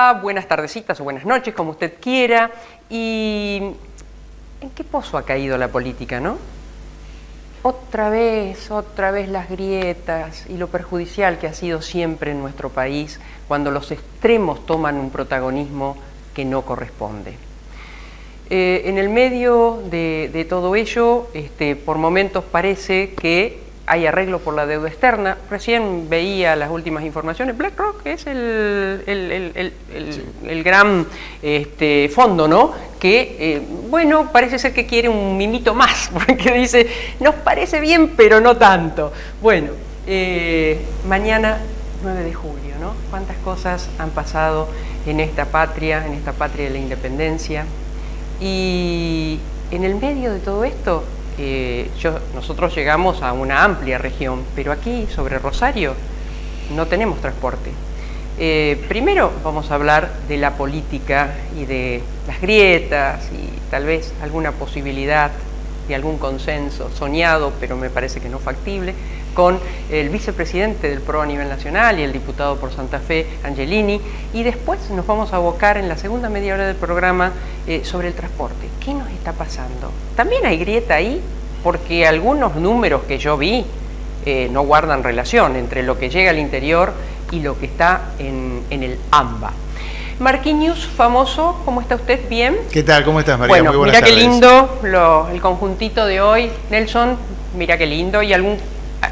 día, buenas tardecitas o buenas noches, como usted quiera. ¿Y en qué pozo ha caído la política, no? Otra vez las grietas y lo perjudicial que ha sido siempre en nuestro país cuando los extremos toman un protagonismo que no corresponde. En el medio de todo ello, por momentos parece que hay arreglo por la deuda externa. Recién veía las últimas informaciones. BlackRock es el gran fondo, ¿no? Que, bueno, parece ser que quiere un mimito más, porque dice, nos parece bien, pero no tanto. Bueno, mañana 9 de julio, ¿no? ¿Cuántas cosas han pasado en esta patria de la independencia? Y en el medio de todo esto, nosotros llegamos a una amplia región, pero aquí, sobre Rosario, no tenemos transporte. Primero vamos a hablar de la política y de las grietas y tal vez alguna posibilidad de algún consenso soñado, pero me parece que no factible, con el vicepresidente del PRO a nivel nacional y el diputado por Santa Fe, Angelini, y después nos vamos a abocar en la segunda media hora del programa sobre el transporte. ¿Qué nos está pasando? También hay grieta ahí, porque algunos números que yo vi no guardan relación entre lo que llega al interior y lo que está en el AMBA. Marquinhos, famoso, ¿cómo está usted? ¿Bien? ¿Qué tal? ¿Cómo estás, María? Bueno, muy buenas mira tardes. Qué lindo el conjuntito de hoy. Nelson, mira qué lindo. Y algún...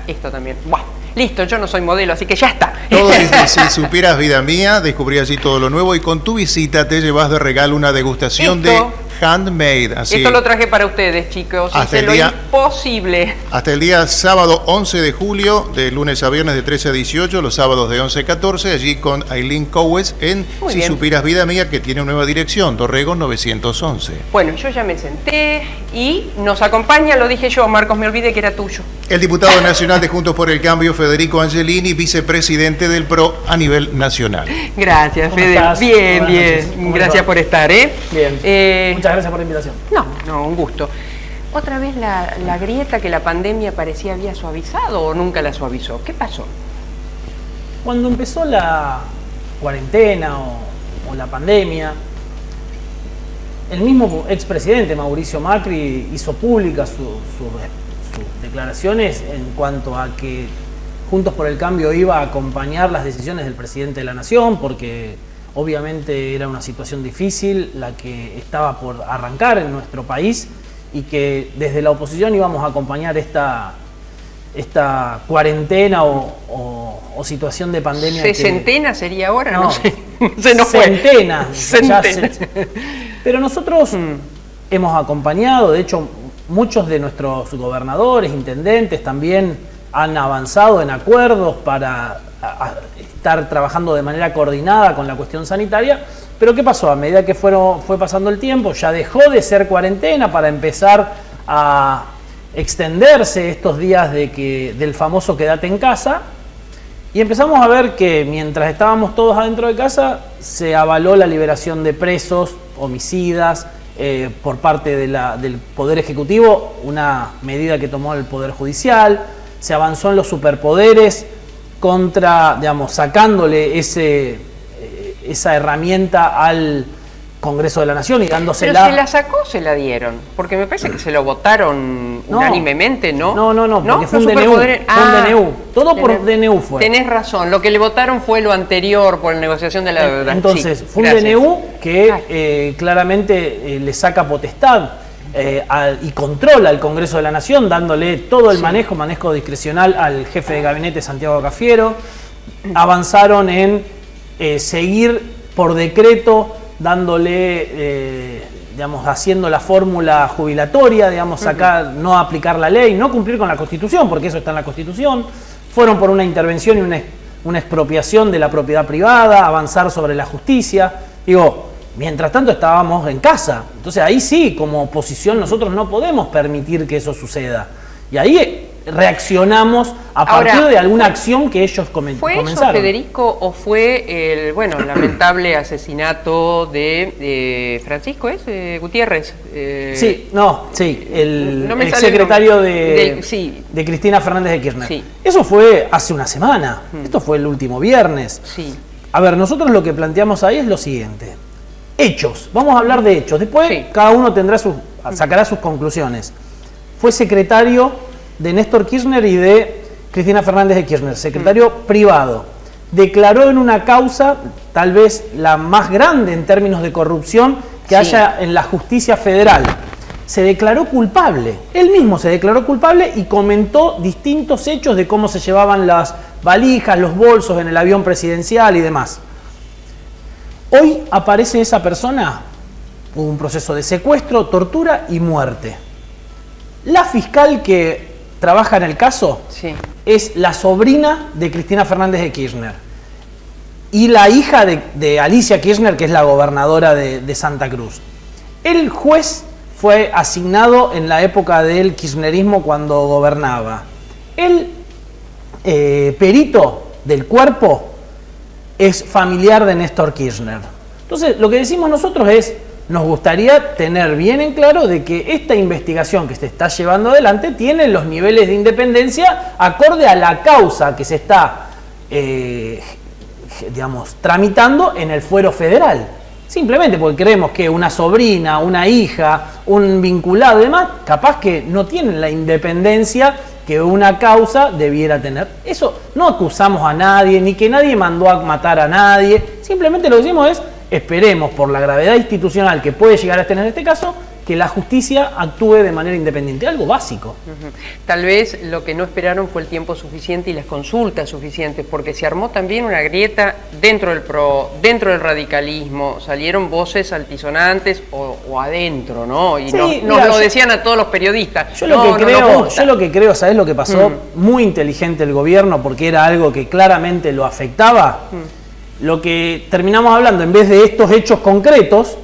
esto también. ¡Buah! Listo, yo no soy modelo, así que ya está. Todo si supieras, vida mía, descubrí allí todo lo nuevo y con tu visita te llevas de regalo una degustación de handmade. Así, esto lo traje para ustedes, chicos. Hasta lo imposible. Hasta el día sábado 11 de julio, de lunes a viernes de 13 a 18, los sábados de 11 a 14, allí con Aileen Cowes en Muy Si bien. Supieras, vida mía, que tiene una nueva dirección, Dorrego 911. Bueno, yo ya me senté y nos acompaña, lo dije yo, Marcos, me olvidé que era tuyo. El diputado nacional de Juntos por el Cambio, Federico Angelini, vicepresidente del PRO a nivel nacional. Gracias, ¿Cómo Fede. estás? Bien, Buenas bien. noches. ¿Cómo Gracias les va? por estar, Bien. Muchas gracias por la invitación. No, un gusto. ¿Otra vez la grieta que la pandemia parecía había suavizado o nunca la suavizó? ¿Qué pasó? Cuando empezó la cuarentena o la pandemia, el mismo expresidente Mauricio Macri hizo públicas sus declaraciones en cuanto a que Juntos por el Cambio iba a acompañar las decisiones del presidente de la Nación, porque obviamente era una situación difícil la que estaba por arrancar en nuestro país y que desde la oposición íbamos a acompañar esta cuarentena o situación de pandemia. ¿Sesentena sería ahora? No, No sé. Se nos fue. Centenas. Pero nosotros hemos acompañado, de hecho, muchos de nuestros gobernadores, intendentes también han avanzado en acuerdos para estar trabajando de manera coordinada con la cuestión sanitaria. Pero ¿qué pasó? A medida que fue pasando el tiempo, ya dejó de ser cuarentena para empezar a extenderse estos días del famoso quédate en casa. Y empezamos a ver que mientras estábamos todos adentro de casa, se avaló la liberación de presos, homicidas, por parte del Poder Ejecutivo, una medida que tomó el Poder Judicial. Se avanzó en los superpoderes sacándole esa herramienta al Congreso de la Nación y dándosela... ¿Pero se la sacó o se la dieron? Porque me parece que se lo votaron unánimemente, ¿no? No, porque fue un Los DNU. superpoderes- Fue un DNU. Todo por DNU fue. Tenés razón, lo que le votaron fue lo anterior por la negociación de la deuda. Entonces, Sí, fue un gracias. DNU que claramente le saca potestad y controla al Congreso de la Nación, dándole todo el manejo discrecional al jefe de gabinete Santiago Cafiero. Avanzaron en seguir por decreto dándole, haciendo la fórmula jubilatoria, no aplicar la ley, no cumplir con la Constitución, porque eso está en la Constitución. Fueron por una intervención y una expropiación de la propiedad privada, avanzar sobre la justicia. Mientras tanto estábamos en casa. Entonces ahí sí, como oposición, nosotros no podemos permitir que eso suceda. Y ahí reaccionamos a partir de alguna acción que ellos comenzaron. ¿Fue eso, Federico, o fue el lamentable asesinato de Francisco Gutiérrez? El No me sale el exsecretario nombre. de Cristina Fernández de Kirchner. Sí. Eso fue hace una semana. Esto fue el último viernes. Sí. A ver, nosotros lo que planteamos ahí es lo siguiente. Hechos, vamos a hablar de hechos. Después Sí. cada uno sacará sus conclusiones. Fue secretario de Néstor Kirchner y de Cristina Fernández de Kirchner, secretario privado. Declaró en una causa, tal vez la más grande en términos de corrupción que Sí. haya en la justicia federal. Se declaró culpable, él mismo se declaró culpable y comentó distintos hechos de cómo se llevaban las valijas, los bolsos en el avión presidencial y demás. Hoy aparece esa persona, hubo un proceso de secuestro, tortura y muerte. La fiscal que trabaja en el caso Sí. es la sobrina de Cristina Fernández de Kirchner y la hija de Alicia Kirchner, que es la gobernadora de Santa Cruz. El juez fue asignado en la época del kirchnerismo cuando gobernaba. El perito del cuerpo es familiar de Néstor Kirchner. Entonces, lo que decimos nosotros es, nos gustaría tener bien en claro de que esta investigación que se está llevando adelante tiene los niveles de independencia acorde a la causa que se está, digamos, tramitando en el fuero federal. Simplemente porque creemos que una sobrina, una hija, un vinculado y demás, capaz que no tienen la independencia que una causa debiera tener. Eso no acusamos a nadie, ni que nadie mandó a matar a nadie. Simplemente lo que decimos es, esperemos por la gravedad institucional que puede llegar a tener en este caso, que la justicia actúe de manera independiente, algo básico. Tal vez lo que no esperaron fue el tiempo suficiente y las consultas suficientes, porque se armó también una grieta dentro del PRO, dentro del radicalismo, salieron voces altisonantes o adentro, ¿no? Y Sí, nos mira, lo decían a todos los periodistas. Yo lo que creo, ¿sabés lo que pasó? Muy inteligente el gobierno, porque era algo que claramente lo afectaba. Lo que terminamos hablando, en vez de estos hechos concretos,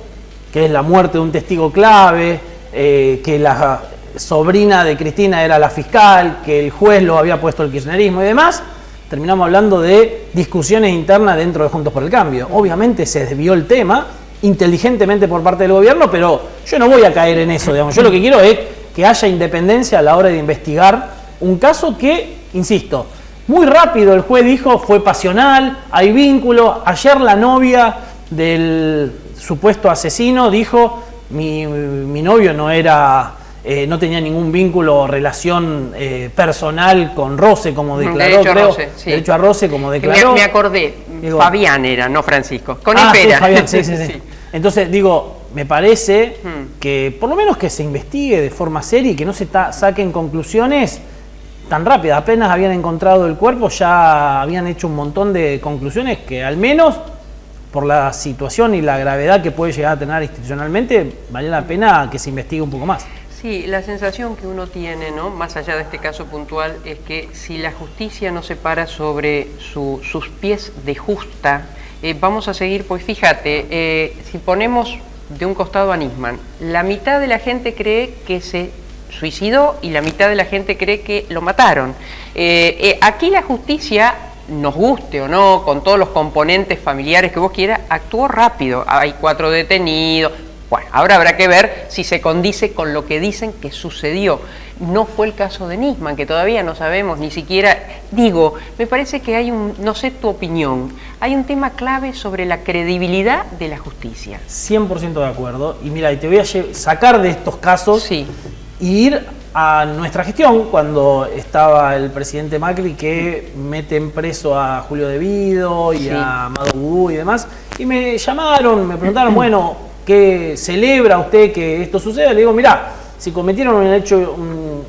que es la muerte de un testigo clave, que la sobrina de Cristina era la fiscal, que el juez lo había puesto el kirchnerismo y demás, terminamos hablando de discusiones internas dentro de Juntos por el Cambio. Obviamente se desvió el tema, inteligentemente por parte del gobierno, pero yo no voy a caer en eso, digamos. Yo lo que quiero es que haya independencia a la hora de investigar un caso que, insisto, muy rápido el juez dijo, fue pasional, hay vínculo. Ayer la novia del supuesto asesino dijo, mi novio no era, no tenía ningún vínculo o relación personal con Rose, como declaró, derecho a Rose, como declaró. Me acordé, digo, Fabián era, no Francisco, con sí, espera. Fabián, sí. Entonces, digo, me parece que por lo menos que se investigue de forma seria y que no se saquen conclusiones tan rápidas. Apenas habían encontrado el cuerpo, ya habían hecho un montón de conclusiones que al menos por la situación y la gravedad que puede llegar a tener institucionalmente, vale la pena que se investigue un poco más. Sí, la sensación que uno tiene, ¿no?, más allá de este caso puntual, es que si la justicia no se para sobre sus pies de justa, vamos a seguir, pues fíjate, si ponemos de un costado a Nisman, la mitad de la gente cree que se suicidó y la mitad de la gente cree que lo mataron. Aquí la justicia, nos guste o no, con todos los componentes familiares que vos quieras, actuó rápido. Hay 4 detenidos. Bueno, ahora habrá que ver si se condice con lo que dicen que sucedió. No fue el caso de Nisman, que todavía no sabemos ni siquiera. Digo, me parece que hay no sé tu opinión, hay un tema clave sobre la credibilidad de la justicia. 100% de acuerdo. Y mira, y te voy a sacar de estos casos. Sí. Y ir a nuestra gestión, cuando estaba el presidente Macri, que meten preso a Julio De Vido y a Amado Vudú y demás, y me llamaron, me preguntaron, bueno, ¿qué celebra usted que esto suceda? Le digo, mirá, si cometieron un hecho,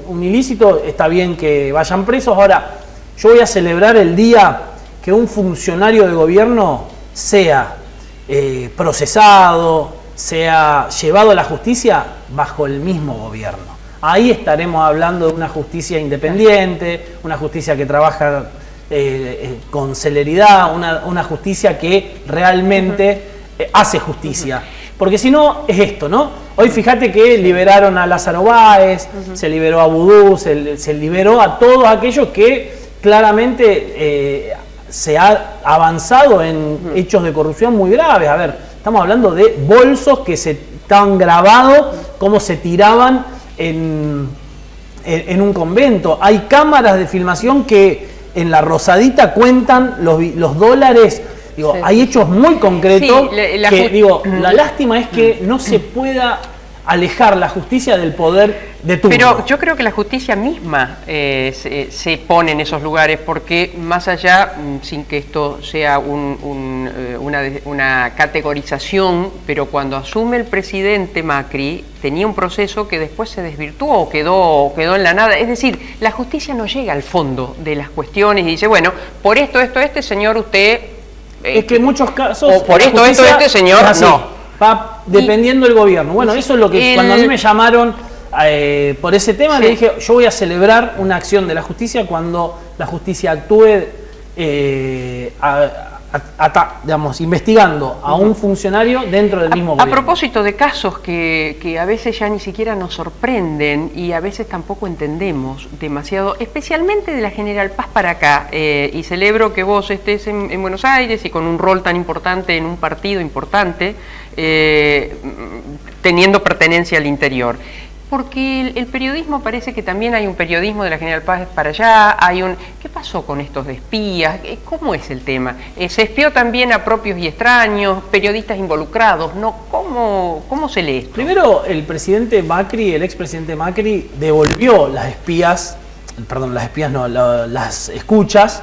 un ilícito, está bien que vayan presos. Ahora, yo voy a celebrar el día que un funcionario de gobierno sea procesado, sea llevado a la justicia bajo el mismo gobierno. Ahí estaremos hablando de una justicia independiente, una justicia que trabaja con celeridad, una justicia que realmente hace justicia. Porque si no, es esto, ¿no? Hoy fíjate que liberaron a Lázaro Báez, se liberó a Vudú, se liberó a todos aquellos que claramente se ha avanzado en hechos de corrupción muy graves. A ver, estamos hablando de bolsos que se estaban grabados, cómo se tiraban en un convento. Hay cámaras de filmación que en la Rosadita cuentan los dólares Digo, Sí, hay hechos muy concretos Sí, digo, la lástima es que no se pueda alejar la justicia del poder de turno. Pero yo creo que la justicia misma se pone en esos lugares, porque más allá, sin que esto sea una categorización, pero cuando asume el presidente Macri, tenía un proceso que después se desvirtuó o quedó en la nada. Es decir, la justicia no llega al fondo de las cuestiones y dice, bueno, por esto, señor, usted... es que en muchos casos... O por esto, señor, no. Va dependiendo del gobierno. Bueno, eso es lo que cuando a mí me llamaron por ese tema, le dije, yo voy a celebrar una acción de la justicia cuando la justicia actúe digamos, investigando a un funcionario dentro del mismo gobierno. A propósito de casos que a veces ya ni siquiera nos sorprenden y a veces tampoco entendemos demasiado, especialmente de la General Paz para acá, y celebro que vos estés en Buenos Aires y con un rol tan importante en un partido importante, teniendo pertenencia al interior. Porque el periodismo, parece que también hay un periodismo de la General Paz para allá, ¿qué pasó con estos de espías? ¿Cómo es el tema? ¿Se espió también a propios y extraños, periodistas involucrados? ¿No? ¿Cómo se lee esto? Primero, el expresidente Macri devolvió las escuchas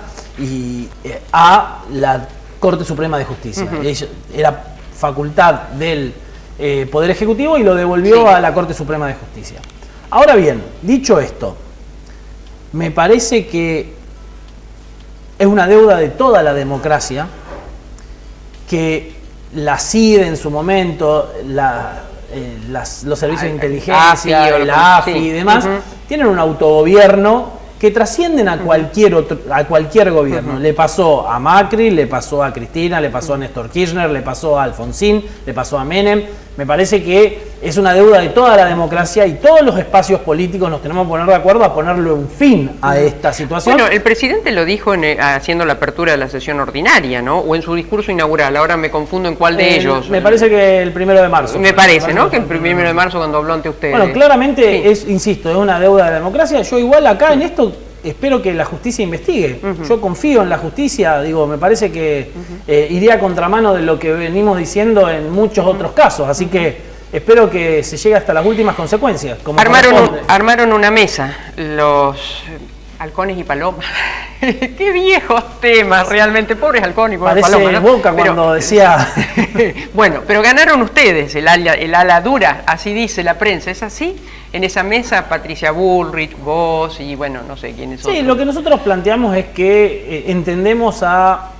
a la Corte Suprema de Justicia. Era facultad del Poder Ejecutivo y lo devolvió a la Corte Suprema de Justicia. Ahora bien, dicho esto, me parece que es una deuda de toda la democracia que la CIDE en su momento, los servicios de inteligencia, la AFI y demás, tienen un autogobierno que trascienden a cualquier gobierno. Le pasó a Macri, le pasó a Cristina, le pasó a Néstor Kirchner, le pasó a Alfonsín, le pasó a Menem. Me parece que es una deuda de toda la democracia y todos los espacios políticos nos tenemos que poner de acuerdo a ponerle un fin a esta situación. Bueno, el presidente lo dijo haciendo la apertura de la sesión ordinaria, ¿no? O en su discurso inaugural. Ahora me confundo en cuál de ellos. Me parece que el 1 de marzo. Me parece, ¿no? Que el 1 de marzo cuando habló ante ustedes. Bueno, claramente insisto, es una deuda de la democracia. Yo igual acá en esto espero que la justicia investigue. Yo confío en la justicia, digo, me parece que iría a contramano de lo que venimos diciendo en muchos otros casos. Así que espero que se llegue hasta las últimas consecuencias. Armaron una mesa, los halcones y palomas. Qué viejos temas, realmente, pobres halcones y pobres palomas, ¿no? Boca cuando decía... Bueno, pero ganaron ustedes el ala dura, así dice la prensa, ¿es así? En esa mesa, Patricia Bullrich, vos y bueno, no sé quiénes son. Sí, lo que nosotros planteamos es que entendemos a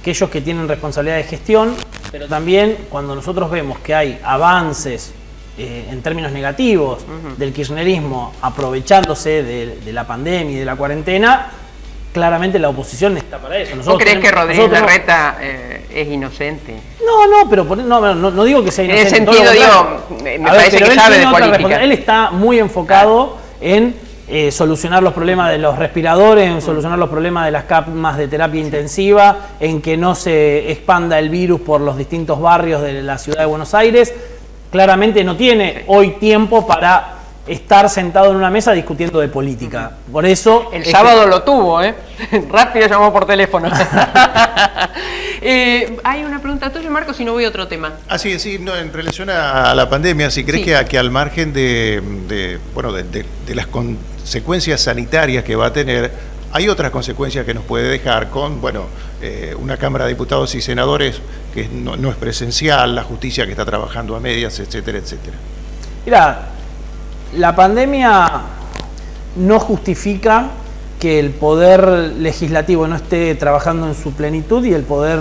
aquellos que tienen responsabilidad de gestión, pero también cuando nosotros vemos que hay avances en términos negativos del kirchnerismo aprovechándose de la pandemia y de la cuarentena, claramente la oposición está para eso. ¿Vos crees que Rodríguez Larreta es inocente? No, pero no digo que sea inocente. En ese sentido, digo, me parece que sabe de política. Él está muy enfocado en solucionar los problemas de los respiradores, en solucionar los problemas de las camas de terapia intensiva, en que no se expanda el virus por los distintos barrios de la ciudad de Buenos Aires. Claramente no tiene hoy tiempo para estar sentado en una mesa discutiendo de política. Por eso... El sábado lo tuvo, ¿eh? Rápido llamó por teléfono. Hay una pregunta tuya, Marcos, si no voy a otro tema. Sí, no, en relación a la pandemia, si crees que al margen de las consecuencias sanitarias que va a tener, hay otras consecuencias que nos puede dejar con, una Cámara de Diputados y Senadores que no es presencial, la justicia que está trabajando a medias, etcétera, etcétera. Mira, la pandemia no justifica que el poder legislativo no esté trabajando en su plenitud y el poder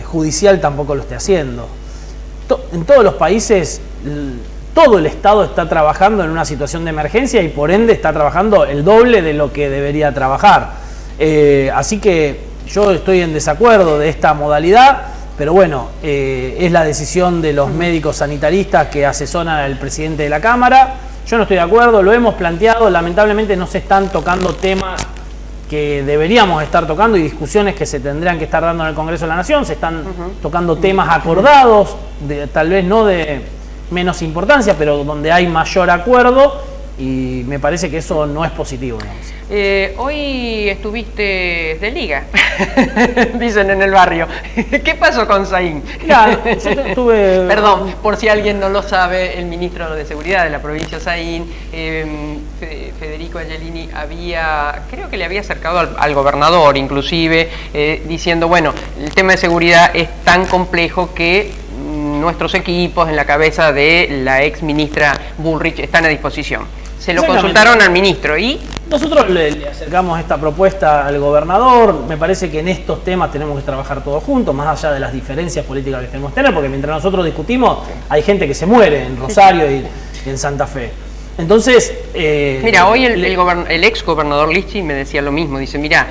judicial tampoco lo esté haciendo. En todos los países, todo el Estado está trabajando en una situación de emergencia y por ende está trabajando el doble de lo que debería trabajar. Así que yo estoy en desacuerdo de esta modalidad, pero bueno, es la decisión de los médicos sanitaristas que asesoran al presidente de la Cámara. Yo no estoy de acuerdo, lo hemos planteado, lamentablemente no se están tocando temas que deberíamos estar tocando y discusiones que se tendrían que estar dando en el Congreso de la Nación. Se están tocando temas acordados, tal vez no de menos importancia, pero donde hay mayor acuerdo, y me parece que eso no es positivo, digamos. Hoy estuviste de liga, dicen en el barrio. ¿Qué pasó con Saín? Claro, yo estuve... Perdón, por si alguien no lo sabe, el ministro de Seguridad de la provincia de Saín, Federico Angelini, creo que le había acercado al gobernador inclusive, diciendo, bueno, el tema de seguridad es tan complejo que nuestros equipos en la cabeza de la ex ministra Bullrich están a disposición. Se lo consultaron al ministro y... Nosotros le acercamos esta propuesta al gobernador. Me parece que en estos temas tenemos que trabajar todos juntos, más allá de las diferencias políticas que tenemos que tener, porque mientras nosotros discutimos, hay gente que se muere en Rosario y en Santa Fe. Entonces... mira, hoy el ex gobernador Lichi me decía lo mismo. Dice, mira,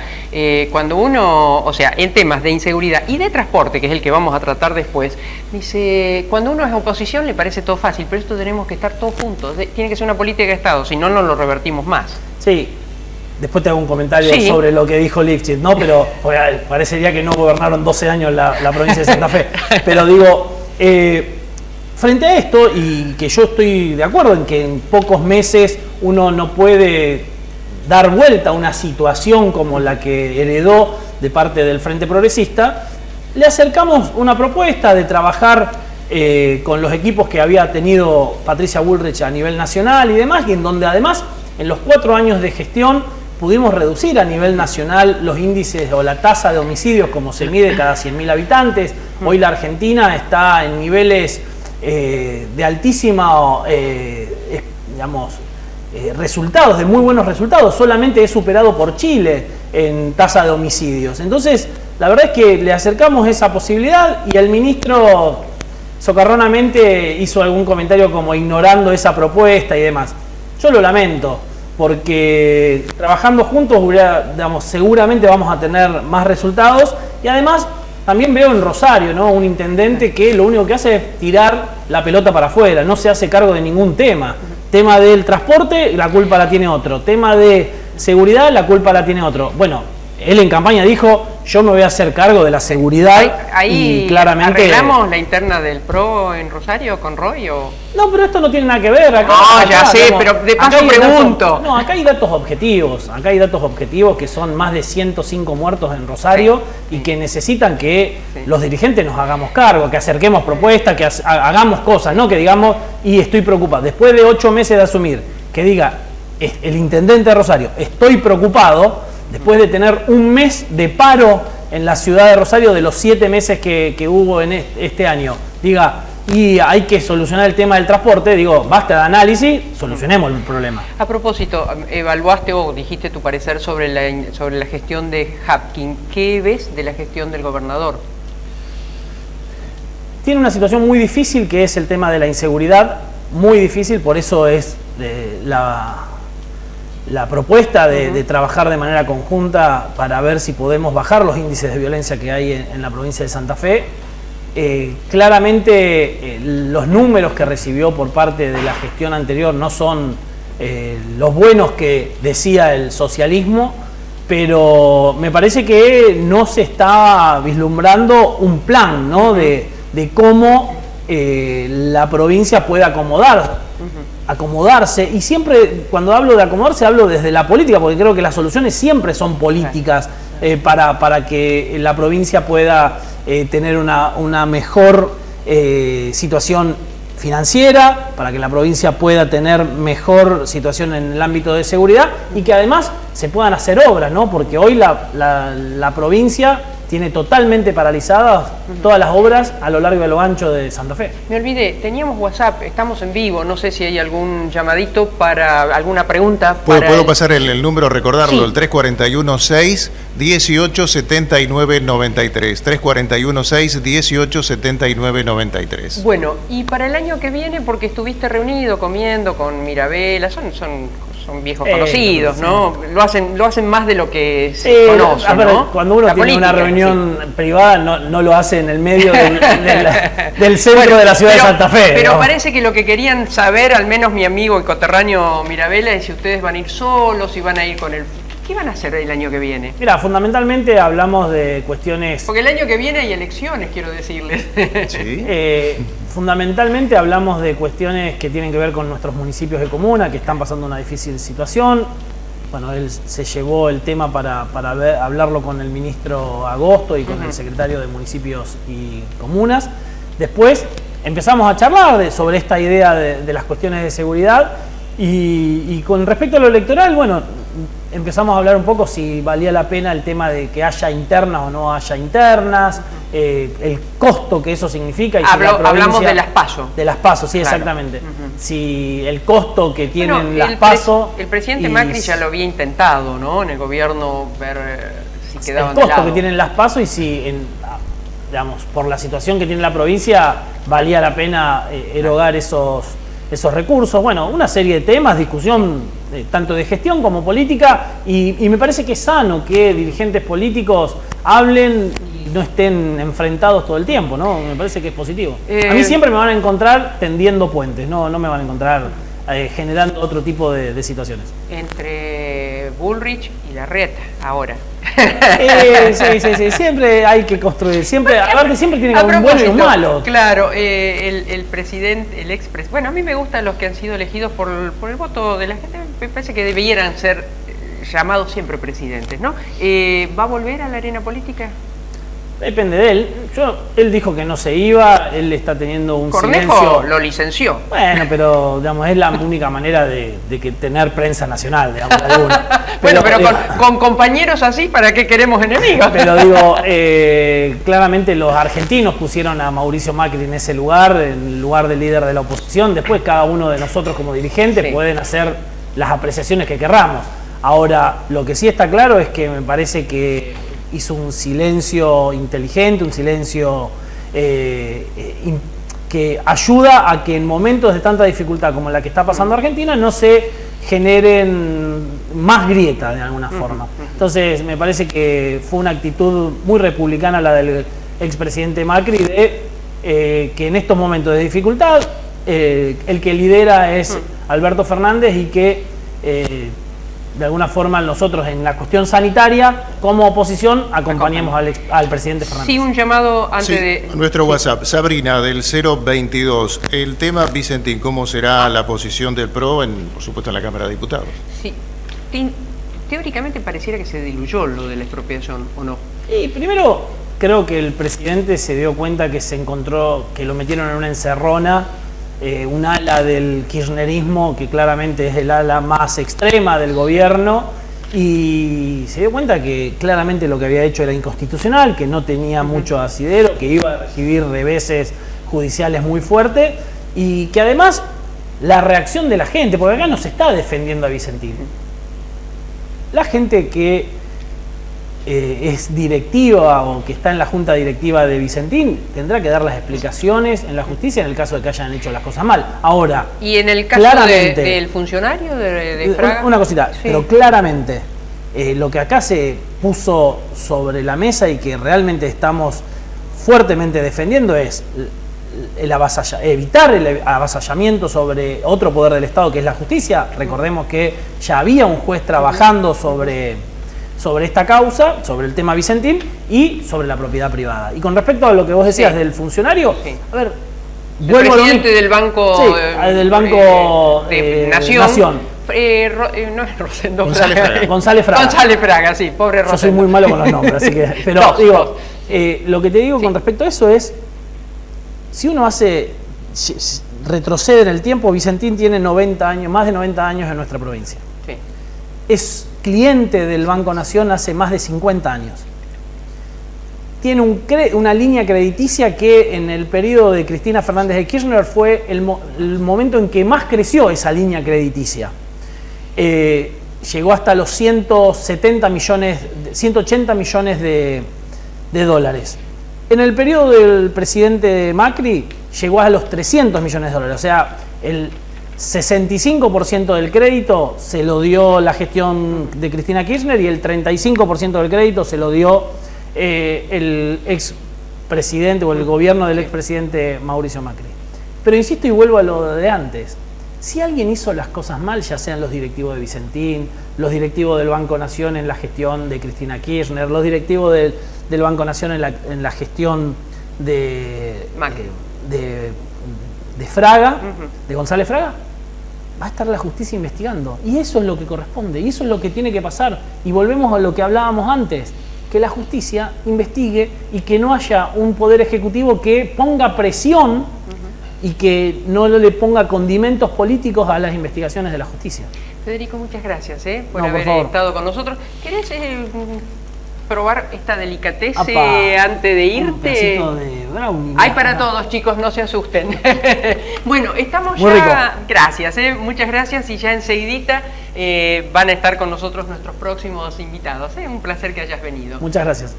cuando uno, o sea, en temas de inseguridad y de transporte, que es el que vamos a tratar después, dice, cuando uno es oposición le parece todo fácil, pero esto tenemos que estar todos juntos. Tiene que ser una política de Estado, si no, no lo revertimos más. Sí, después te hago un comentario sobre lo que dijo Lifshitz, ¿no? Pero parecería que no gobernaron 12 años la provincia de Santa Fe. Pero digo, frente a esto, y que yo estoy de acuerdo en que en pocos meses uno no puede dar vuelta a una situación como la que heredó de parte del Frente Progresista, le acercamos una propuesta de trabajar con los equipos que había tenido Patricia Bullrich a nivel nacional y demás, y en donde además en los 4 años de gestión pudimos reducir a nivel nacional los índices o la tasa de homicidios como se mide cada 100.000 habitantes. Hoy la Argentina está en niveles de altísima, digamos, resultados, de muy buenos resultados. Solamente es superado por Chile en tasa de homicidios. Entonces, la verdad es que le acercamos esa posibilidad y el ministro socarronamente hizo algún comentario como ignorando esa propuesta y demás. Yo lo lamento, porque trabajando juntos, digamos, seguramente vamos a tener más resultados. Y además también veo en Rosario, ¿no?, un intendente que lo único que hace es tirar la pelota para afuera, no se hace cargo de ningún tema. Tema del transporte, la culpa la tiene otro. Tema de seguridad, la culpa la tiene otro. Bueno, él en campaña dijo, yo me voy a hacer cargo de la seguridad. Ahí y claramente... ¿Arreglamos la interna del PRO en Rosario con Roy o...? No, pero esto no tiene nada que ver. Acá, ya sé, digamos, pero de paso pregunto. No, acá hay datos objetivos. Acá hay datos objetivos que son más de 105 muertos en Rosario y que necesitan que los dirigentes nos hagamos cargo, que acerquemos propuestas, que hagamos cosas, no que digamos, y estoy preocupado. Después de 8 meses de asumir, que diga el intendente de Rosario, estoy preocupado, después de tener un mes de paro en la ciudad de Rosario de los 7 meses que hubo en este año, diga, y hay que solucionar el tema del transporte, digo, basta de análisis, solucionemos el problema. A propósito, evaluaste o dijiste tu parecer sobre la gestión de Hapkin. ¿Qué ves de la gestión del gobernador? Tiene una situación muy difícil, que es el tema de la inseguridad, muy difícil, por eso es la propuesta de trabajar de manera conjunta para ver si podemos bajar los índices de violencia que hay en la provincia de Santa Fe. Claramente los números que recibió por parte de la gestión anterior no son los buenos que decía el socialismo, pero me parece que no se está vislumbrando un plan, ¿no?, de cómo la provincia puede acomodarse, y siempre cuando hablo de acomodarse hablo desde la política, porque creo que las soluciones siempre son políticas para que la provincia pueda tener una mejor situación financiera, para que la provincia pueda tener mejor situación en el ámbito de seguridad y que además se puedan hacer obras, ¿no? Porque hoy la provincia tiene totalmente paralizadas todas las obras a lo largo y a lo ancho de Santa Fe. Me olvidé, teníamos WhatsApp, estamos en vivo, no sé si hay algún llamadito para alguna pregunta. ¿Puedo pasar el número, recordarlo? Sí. El 341-6-1879-93. 341-6-1879-93. Bueno, y para el año que viene, porque estuviste reunido comiendo con Mirabella, son viejos conocidos, ¿no? Sí. Lo hacen más de lo que se conoce, ¿no? Cuando uno tiene una reunión privada, no lo hace en el medio del centro de la ciudad de Santa Fe. Pero parece que lo que querían saber, al menos mi amigo y coterráneo Mirabella, es si ustedes van a ir solos, si van a ir con el... ¿Qué van a hacer el año que viene? Mira, fundamentalmente hablamos de cuestiones... Porque el año que viene hay elecciones, quiero decirles. ¿Sí? fundamentalmente hablamos de cuestiones que tienen que ver con nuestros municipios de comuna, que están pasando una difícil situación. Bueno, él se llevó el tema para hablarlo con el ministro Agosto y con el secretario de Municipios y Comunas. Después empezamos a charlar sobre esta idea de las cuestiones de seguridad y con respecto a lo electoral, bueno, empezamos a hablar un poco si valía la pena el tema de que haya internas o no haya internas, el costo que eso significa. Y hablamos de las PASO. De las PASO, sí, claro. Exactamente. Si el costo que tienen las PASO... El presidente Macri ya lo había intentado, ¿no? En el gobierno, ver si quedaban el costo que tienen las PASO y si, digamos, por la situación que tiene la provincia, valía la pena erogar esos recursos. Bueno, una serie de temas, discusión tanto de gestión como política, y me parece que es sano que dirigentes políticos hablen y no estén enfrentados todo el tiempo, ¿no? Me parece que es positivo. A mí siempre me van a encontrar tendiendo puentes, no me van a encontrar generando otro tipo de situaciones. Entre Bullrich y Larreta, ahora. Sí, siempre hay que construir, aparte siempre tiene que haber un bueno y un malo. Claro, el presidente, el expresidente, bueno, a mí me gustan los que han sido elegidos por el voto de la gente, me parece que debieran ser llamados siempre presidentes, ¿no? ¿Va a volver a la arena política? Depende de él. Él dijo que no se iba, él está teniendo un Cornejo silencio. Lo licenció. Bueno, pero digamos, es la única manera de que tener prensa nacional, digamos, alguna. Pero con compañeros así, ¿para qué queremos enemigos? Pero digo, claramente los argentinos pusieron a Mauricio Macri en ese lugar, en el lugar del líder de la oposición. Después cada uno de nosotros como dirigentes pueden hacer las apreciaciones que querramos. Ahora, lo que sí está claro es que me parece que hizo un silencio inteligente, un silencio que ayuda a que en momentos de tanta dificultad como la que está pasando Argentina no se generen más grietas de alguna forma. Entonces me parece que fue una actitud muy republicana la del expresidente Macri de que en estos momentos de dificultad el que lidera es Alberto Fernández y que de alguna forma nosotros en la cuestión sanitaria, como oposición, acompañamos al presidente Fernández. Sí, un llamado antes de... Nuestro WhatsApp, Sabrina, del 022. El tema, Vicentín, ¿cómo será la posición del PRO, por supuesto, en la Cámara de Diputados? Sí. Teóricamente pareciera que se diluyó lo de la expropiación, ¿o no? Y primero, creo que el presidente se dio cuenta que se encontró, que lo metieron en una encerrona, un ala del kirchnerismo que claramente es el ala más extrema del gobierno, y se dio cuenta que claramente lo que había hecho era inconstitucional, que no tenía mucho asidero, que iba a recibir reveses judiciales muy fuertes y que además la reacción de la gente, porque acá no se está defendiendo a Vicentín, la gente que es directiva o que está en la junta directiva de Vicentín tendrá que dar las explicaciones en la justicia en el caso de que hayan hecho las cosas mal. Ahora, ¿y en el caso del funcionario de Fraga? Una cosita, sí. Pero claramente lo que acá se puso sobre la mesa y que realmente estamos fuertemente defendiendo es evitar el avasallamiento sobre otro poder del Estado que es la justicia. Recordemos que ya había un juez trabajando sobre esta causa, sobre el tema Vicentín y sobre la propiedad privada. Y con respecto a lo que vos decías del funcionario, a ver, el presidente del Banco, del Banco de Nación. No es Rosendo Fraga. González Fraga. González Fraga, sí, pobre Rosendo. Yo soy muy malo con los nombres, así que... Pero digo, lo que te digo con respecto a eso es, si uno retrocede en el tiempo, Vicentín tiene 90 años, más de 90 años en nuestra provincia. Sí. Es cliente del Banco Nación hace más de 50 años. Tiene una línea crediticia que en el periodo de Cristina Fernández de Kirchner fue el momento en que más creció esa línea crediticia. Llegó hasta los 180 millones de dólares. En el periodo del presidente Macri llegó a los 300 millones de dólares. O sea, el 65% del crédito se lo dio la gestión de Cristina Kirchner y el 35% del crédito se lo dio el expresidente o el gobierno del expresidente Mauricio Macri. Pero insisto y vuelvo a lo de antes. Si alguien hizo las cosas mal, ya sean los directivos de Vicentín, los directivos del Banco Nación en la gestión de Cristina Kirchner, los directivos del Banco Nación en la gestión de de Fraga, de González Fraga, va a estar la justicia investigando. Y eso es lo que corresponde, y eso es lo que tiene que pasar. Y volvemos a lo que hablábamos antes, que la justicia investigue y que no haya un poder ejecutivo que ponga presión y que no le ponga condimentos políticos a las investigaciones de la justicia. Federico, muchas gracias por No, por haber favor. estado con nosotros. ¿Querés probar esta delicatese Apa, antes de irte? Un pedacito de brownie. Hay para todos, chicos, no se asusten. Bueno, estamos Muy ya... Gracias, muchas gracias, y ya enseguidita van a estar con nosotros nuestros próximos invitados. Un placer que hayas venido. Muchas gracias.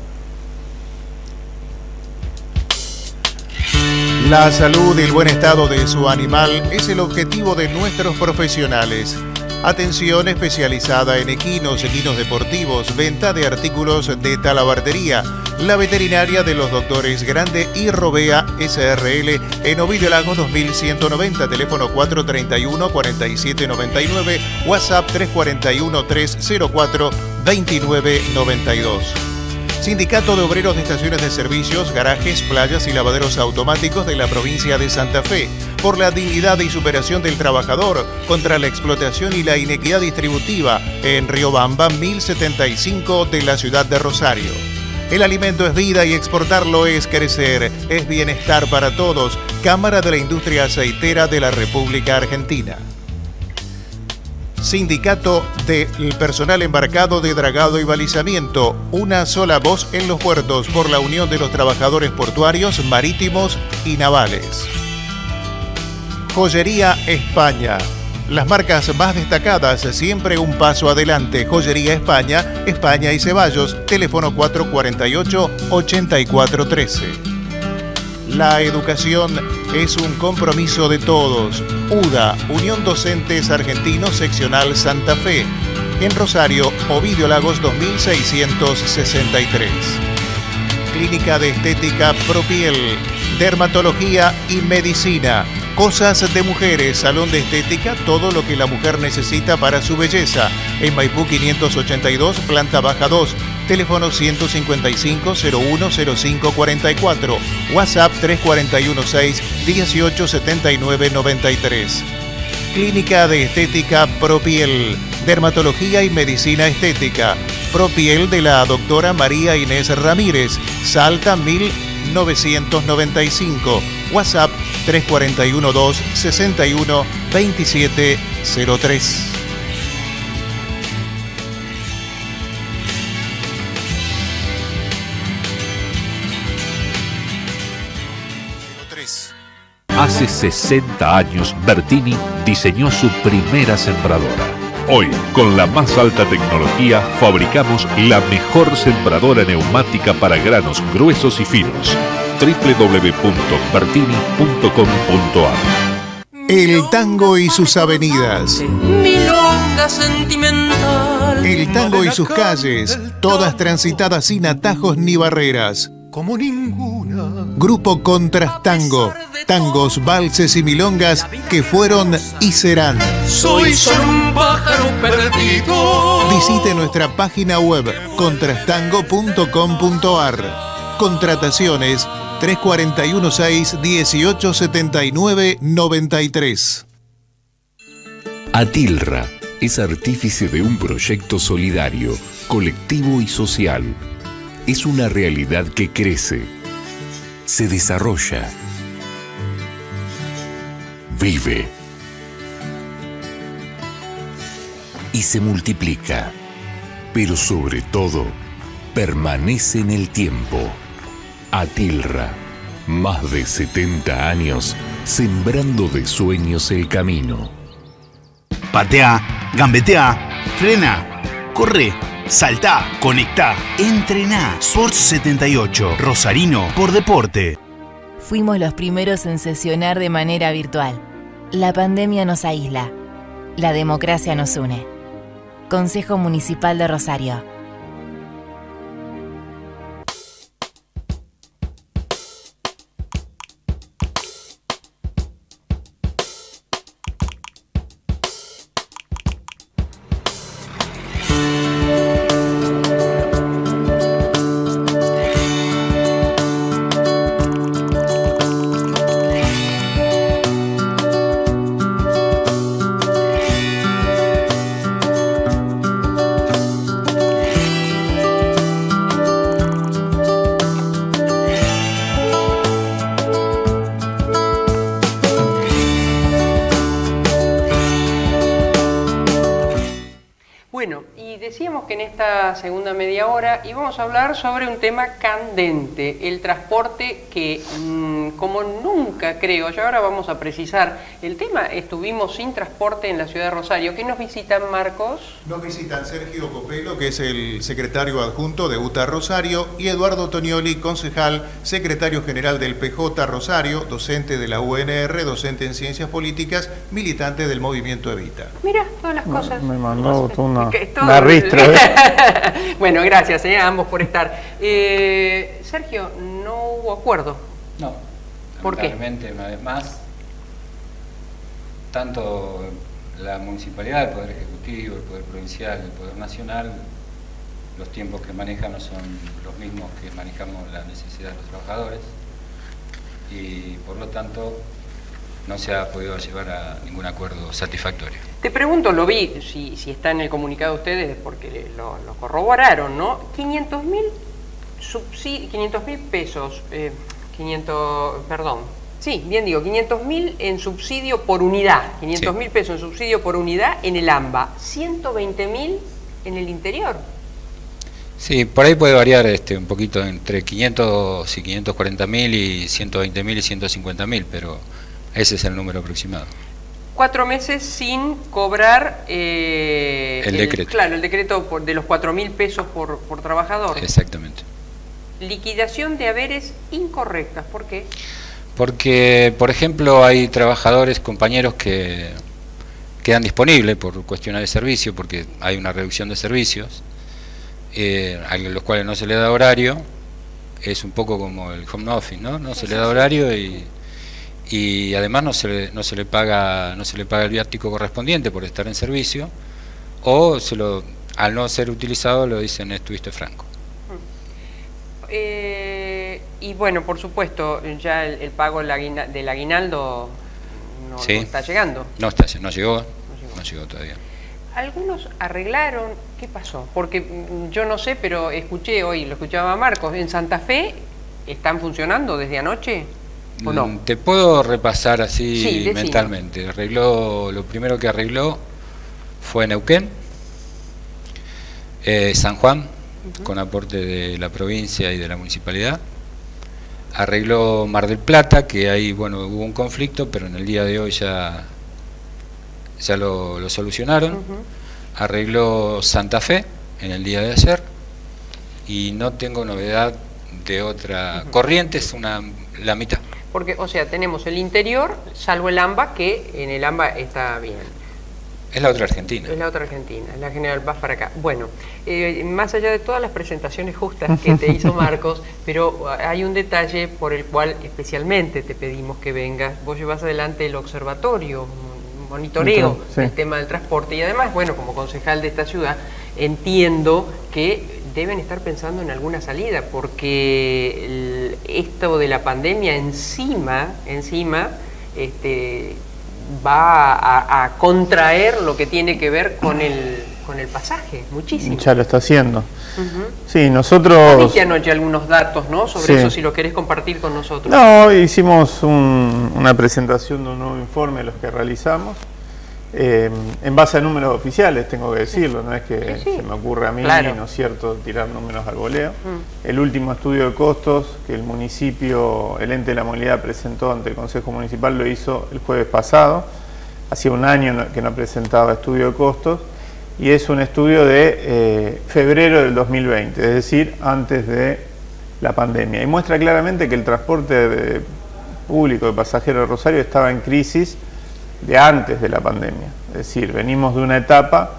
La salud y el buen estado de su animal es el objetivo de nuestros profesionales. Atención especializada en equinos, equinos deportivos, venta de artículos de talabartería. La veterinaria de los doctores Grande y Robea SRL en Ovidio Lagos 2190, teléfono 431-4799, WhatsApp 341-304-2992. Sindicato de Obreros de Estaciones de Servicios, Garajes, Playas y Lavaderos Automáticos de la provincia de Santa Fe. Por la dignidad y superación del trabajador, contra la explotación y la inequidad distributiva, en Riobamba 1075 de la ciudad de Rosario. El alimento es vida y exportarlo es crecer, es bienestar para todos. Cámara de la Industria Aceitera de la República Argentina. Sindicato del Personal Embarcado de Dragado y Balizamiento. Una sola voz en los puertos por la unión de los trabajadores portuarios, marítimos y navales. Joyería España. Las marcas más destacadas, siempre un paso adelante. Joyería España, España y Ceballos, teléfono 448-8413. La educación es un compromiso de todos. UDA, Unión Docentes Argentinos Seccional Santa Fe. En Rosario, Ovidio Lagos 2663. Clínica de Estética Propiel, Dermatología y Medicina. Cosas de mujeres, salón de estética, todo lo que la mujer necesita para su belleza. En Maipú 582, planta baja 2. Teléfono 155-010544. WhatsApp 341-6-1879-93. Clínica de Estética Propiel. Dermatología y Medicina Estética. Propiel de la doctora María Inés Ramírez. Salta 1995. WhatsApp 341-261-2703. Hace 60 años, Bertini diseñó su primera sembradora. Hoy, con la más alta tecnología, fabricamos la mejor sembradora neumática para granos gruesos y finos. www.bertini.com.ar. El tango y sus avenidas. Milonga sentimental. El tango y sus calles, todas transitadas sin atajos ni barreras. Como ninguna. Grupo Contrastango. Tangos, valses y milongas que fueron y serán. Soy solo un pájaro perdido. Visite nuestra página web contrastango.com.ar. Contrataciones 341-6-1879-93. Atilra es artífice de un proyecto solidario, colectivo y social. Es una realidad que crece, se desarrolla, vive y se multiplica, pero sobre todo permanece en el tiempo. Atilra, más de 70 años sembrando de sueños el camino. Patea, gambetea, frena, corre, saltá, conectá, entrená. Sports 78, Rosarino por deporte. Fuimos los primeros en sesionar de manera virtual. La pandemia nos aísla. La democracia nos une. Consejo Municipal de Rosario. decíamos que en esta segunda media hora íbamos a hablar sobre un tema candente, el transporte que como nunca creo, ya ahora vamos a precisar el tema, estuvimos sin transporte en la ciudad de Rosario. ¿Qué nos visitan, Marcos? Nos visitan Sergio Copelo, que es el secretario adjunto de UTA Rosario, y Eduardo Tonioli, concejal, secretario general del PJ Rosario, docente de la UNR, docente en Ciencias Políticas, militante del movimiento Evita. Mira, todas las cosas. Me mandó una todo... ristra. Bueno, gracias a ambos por estar. Sergio, no hubo acuerdo. No. ¿Por qué? Lamentablemente, una vez más, tanto la municipalidad, el Poder Ejecutivo, el Poder Provincial, el Poder Nacional, los tiempos que manejan no son los mismos que manejamos la necesidad de los trabajadores y por lo tanto no se ha podido llevar a ningún acuerdo satisfactorio. Te pregunto, lo vi, si está en el comunicado de ustedes, porque lo corroboraron, ¿no? 500.000 pesos, 500.000 en subsidio por unidad, 500.000 pesos en subsidio por unidad en el AMBA, 120.000 en el interior. Sí, por ahí puede variar un poquito entre 500 y 540.000 y 120.000 y 150.000, pero ese es el número aproximado. 4 meses sin cobrar el decreto. Claro, el decreto de los 4.000 pesos por trabajador. Exactamente. Liquidación de haberes incorrectas, ¿por qué? Porque, por ejemplo, hay trabajadores, compañeros que quedan disponibles por cuestiones de servicio, porque hay una reducción de servicios, a los cuales no se le da horario. Es un poco como el home office, ¿no? No se le da horario y además no se le paga el viático correspondiente por estar en servicio, o al no ser utilizado lo dicen estuviste franco. Y bueno, por supuesto, ya el pago del aguinaldo no está llegando. No llegó todavía. Algunos arreglaron, ¿qué pasó? Porque yo no sé, pero lo escuchaba Marcos, ¿en Santa Fe están funcionando desde anoche o no? Te puedo repasar así mentalmente. Lo primero que arregló fue Neuquén, San Juan, con aporte de la provincia y de la municipalidad. Arregló Mar del Plata, que ahí hubo un conflicto, pero en el día de hoy ya lo solucionaron. Arregló Santa Fe en el día de ayer y no tengo novedad de otra. Corrientes la mitad. Porque, o sea, tenemos el interior, salvo el AMBA, que en el AMBA está bien. Es la otra Argentina. Es la otra Argentina, la General Paz para acá. Bueno, más allá de todas las presentaciones justas que te hizo Marcos, pero hay un detalle por el cual especialmente te pedimos que vengas. Vos llevas adelante el observatorio, monitoreo del tema del transporte y además, bueno, como concejal de esta ciudad, entiendo que deben estar pensando en alguna salida porque esto de la pandemia encima va a contraer lo que tiene que ver con el pasaje, muchísimo. Ya lo está haciendo. Sí, nosotros... Viste anoche algunos datos, ¿no? Sobre eso, si lo querés compartir con nosotros. No, hicimos una presentación de un nuevo informe de los que realizamos, en base a números oficiales, tengo que decirlo, no es que se me ocurre a mí, ¿no es cierto?, tirar números al voleo. El último estudio de costos que el municipio, el ente de la movilidad presentó ante el Consejo Municipal lo hizo el jueves pasado, hacía un año que no presentaba estudio de costos, y es un estudio de febrero del 2020, es decir, antes de la pandemia, y muestra claramente que el transporte público de pasajeros de Rosario estaba en crisis de antes de la pandemia. Es decir, venimos de una etapa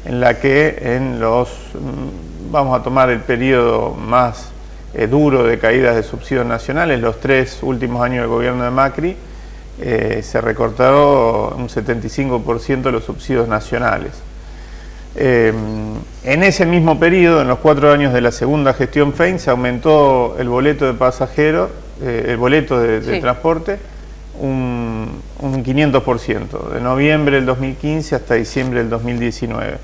en la que vamos a tomar el periodo más duro de caídas de subsidios nacionales, los 3 últimos años del gobierno de Macri, se recortaron un 75% de los subsidios nacionales. En ese mismo periodo, en los 4 años de la segunda gestión FEIN, se aumentó el boleto de pasajeros, el boleto de transporte, un 500%, de noviembre del 2015 hasta diciembre del 2019.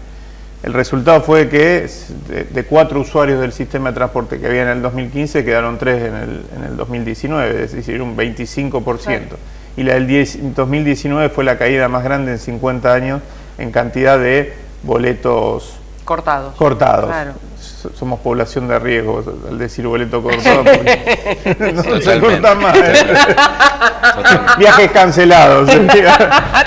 El resultado fue que de 4 usuarios del sistema de transporte que había en el 2015, quedaron 3 en el 2019, es decir, un 25%. Y la del 2019 fue la caída más grande en 50 años en cantidad de boletos Cortados. Claro. Somos población de riesgo al decir boleto cortado, porque no se corta más. Viajes cancelados.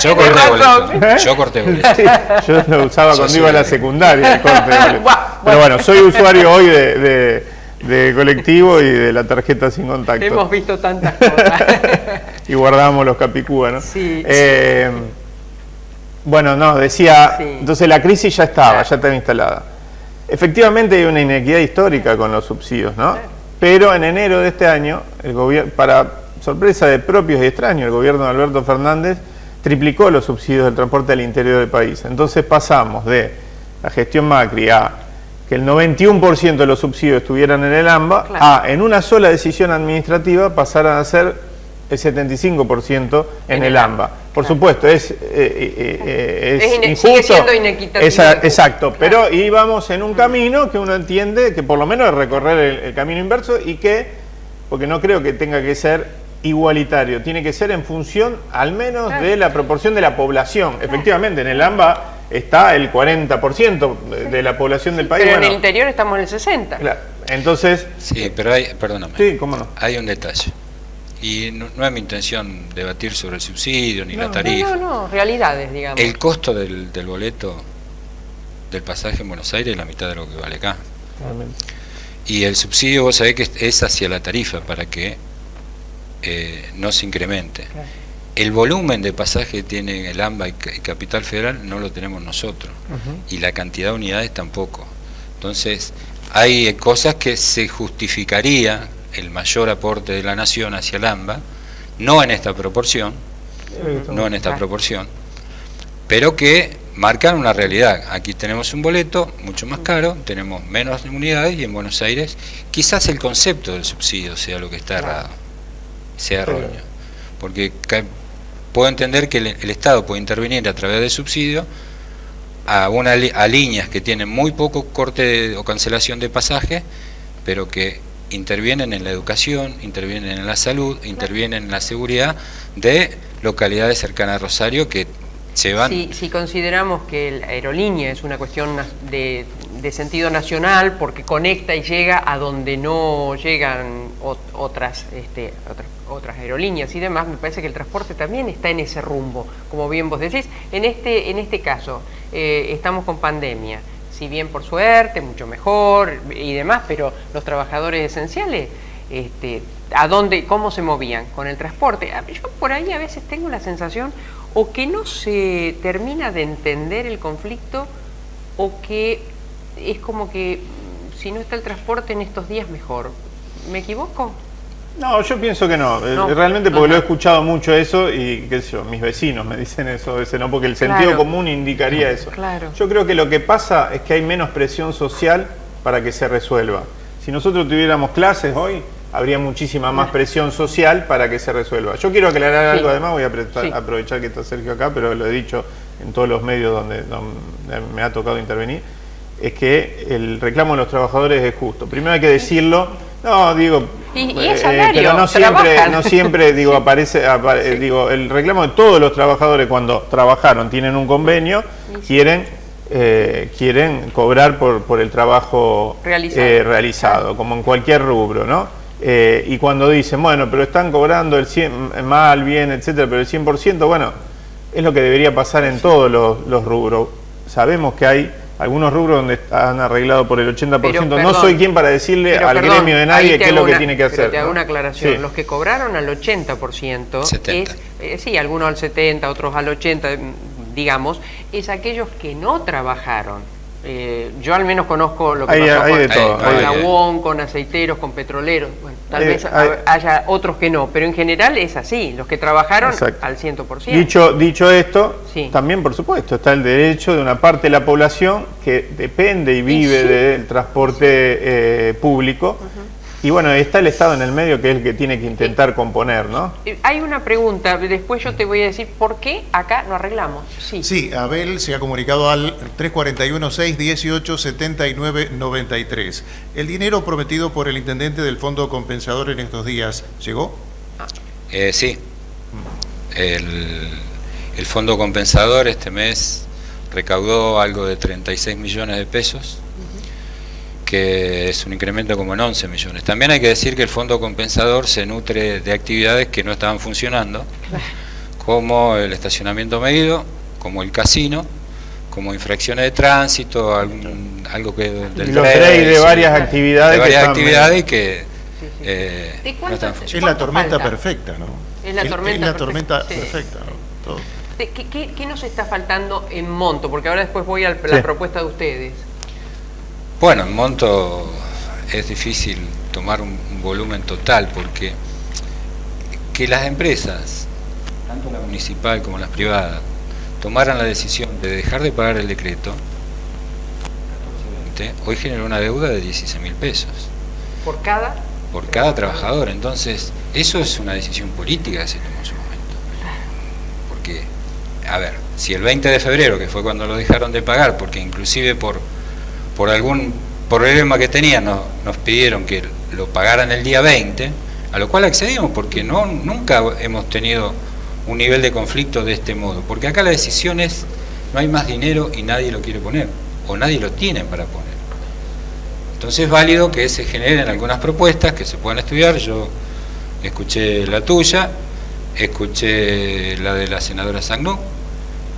Yo corté boleto. Yo corté boleto. Sí, yo lo usaba cuando iba a la secundaria, el corte de boleto. Pero bueno, soy usuario hoy de colectivo y de la tarjeta sin contacto. Hemos visto tantas cosas. Y guardábamos los capicúa, ¿no? Sí. Bueno, no, decía, entonces la crisis ya estaba instalada. Efectivamente hay una inequidad histórica con los subsidios, ¿no? Pero en enero de este año, el gobierno, para sorpresa de propios y extraños, el gobierno de Alberto Fernández triplicó los subsidios del transporte al interior del país. Entonces pasamos de la gestión Macri a que el 91% de los subsidios estuvieran en el AMBA, a en una sola decisión administrativa pasaran a ser el 75% en el AMBA. Por supuesto, es injusto. Sigue siendo inequitativo. Exacto, pero íbamos en un camino que uno entiende que por lo menos es recorrer el camino inverso y que, porque no creo que tenga que ser igualitario, tiene que ser en función al menos de la proporción de la población. Efectivamente, en el AMBA está el 40% de la población del país. Pero en el interior estamos en el 60%. Claro. Entonces... Sí, pero hay, perdóname. Sí, cómo no. Hay un detalle. Y no es mi intención debatir sobre el subsidio ni la tarifa. No, realidades, digamos. El costo del boleto del pasaje en Buenos Aires es la mitad de lo que vale acá. Realmente. Y el subsidio, vos sabés que es hacia la tarifa para que no se incremente. Claro. El volumen de pasaje que tiene el AMBA y Capital Federal no lo tenemos nosotros. Y la cantidad de unidades tampoco. Entonces, hay cosas que se justificaría el mayor aporte de la nación hacia el AMBA, no en esta proporción, pero que marcan una realidad. Aquí tenemos un boleto mucho más caro, tenemos menos unidades y en Buenos Aires quizás el concepto del subsidio sea lo que está errado, sea erróneo. Porque puedo entender que el Estado puede intervenir a través del subsidio a líneas que tienen muy poco corte o cancelación de pasaje, pero que intervienen en la educación, intervienen en la salud, intervienen en la seguridad de localidades cercanas a Rosario que se van... Si consideramos que la aerolínea es una cuestión de sentido nacional porque conecta y llega a donde no llegan otras aerolíneas y demás, me parece que el transporte también está en ese rumbo, como bien vos decís. En este caso, estamos con pandemia. Si bien por suerte, mucho mejor y demás, pero los trabajadores esenciales, ¿cómo se movían? Con el transporte. Yo por ahí a veces tengo la sensación o que no se termina de entender el conflicto o que es como que si no está el transporte en estos días mejor. ¿Me equivoco? No, yo pienso que no. Realmente porque lo he escuchado mucho eso y qué sé yo, mis vecinos me dicen eso a veces, no, porque el sentido común indicaría eso. Yo creo que lo que pasa es que hay menos presión social para que se resuelva. Si nosotros tuviéramos clases hoy, habría muchísima más presión social para que se resuelva. Yo quiero aclarar algo, además voy a aprovechar que está Sergio acá, pero lo he dicho en todos los medios donde me ha tocado intervenir, es que el reclamo de los trabajadores es justo. Primero hay que decirlo, pero no siempre digo, aparece, el reclamo de todos los trabajadores cuando trabajaron, tienen un convenio, quieren cobrar por el trabajo realizado, como en cualquier rubro, ¿no? Y cuando dicen, bueno, pero están cobrando el 100, mal, bien, etcétera, pero el 100%, bueno, es lo que debería pasar en todos los rubros. Sabemos que hay algunos rubros donde han arreglado por el 80%. Pero, no soy quien para decirle al gremio de nadie qué es lo que tiene que hacer. Pero te hago una aclaración. Los que cobraron al 80%, 70. Sí, algunos al 70, otros al 80%, digamos, es aquellos que no trabajaron. Yo al menos conozco lo que pasó con la UON, con aceiteros, con petroleros. Bueno, tal vez haya otros que no, pero en general es así, los que trabajaron al 100%. Dicho esto, también por supuesto está el derecho de una parte de la población que depende y vive del transporte público. Y bueno, está el Estado en el medio, que es el que tiene que intentar componer, ¿no? Hay una pregunta, después yo te voy a decir por qué acá no arreglamos. Sí, Abel se ha comunicado al 341-618-7993. ¿El dinero prometido por el intendente del Fondo Compensador en estos días llegó? Sí. El Fondo Compensador este mes recaudó algo de 36 millones de pesos, que es un incremento como en 11 millones. También hay que decir que el fondo compensador se nutre de actividades que no estaban funcionando, como el estacionamiento medido, como el casino, como infracciones de tránsito, algo que del los trade de varias actividades. De varias actividades que no están funcionando. Es la tormenta perfecta, ¿no? Es la tormenta perfecta, ¿no? Todo. ¿Qué nos está faltando en monto? Porque ahora después voy a la propuesta de ustedes. Bueno, en monto es difícil tomar un volumen total, porque que las empresas, tanto la municipal como las privadas, tomaran la decisión de dejar de pagar el decreto, hoy generó una deuda de 16.000 pesos. ¿Por cada? Por cada trabajador. Entonces, eso es una decisión política que se tomó en su momento. Porque, a ver, si el 20 de febrero, que fue cuando lo dejaron de pagar, porque inclusive por algún problema que tenían nos pidieron que lo pagaran el día 20, a lo cual accedimos, porque nunca hemos tenido un nivel de conflicto de este modo, porque acá la decisión es: no hay más dinero y nadie lo quiere poner, o nadie lo tiene para poner. Entonces es válido que se generen algunas propuestas que se puedan estudiar. Yo escuché la tuya, escuché la de la senadora Sagnó,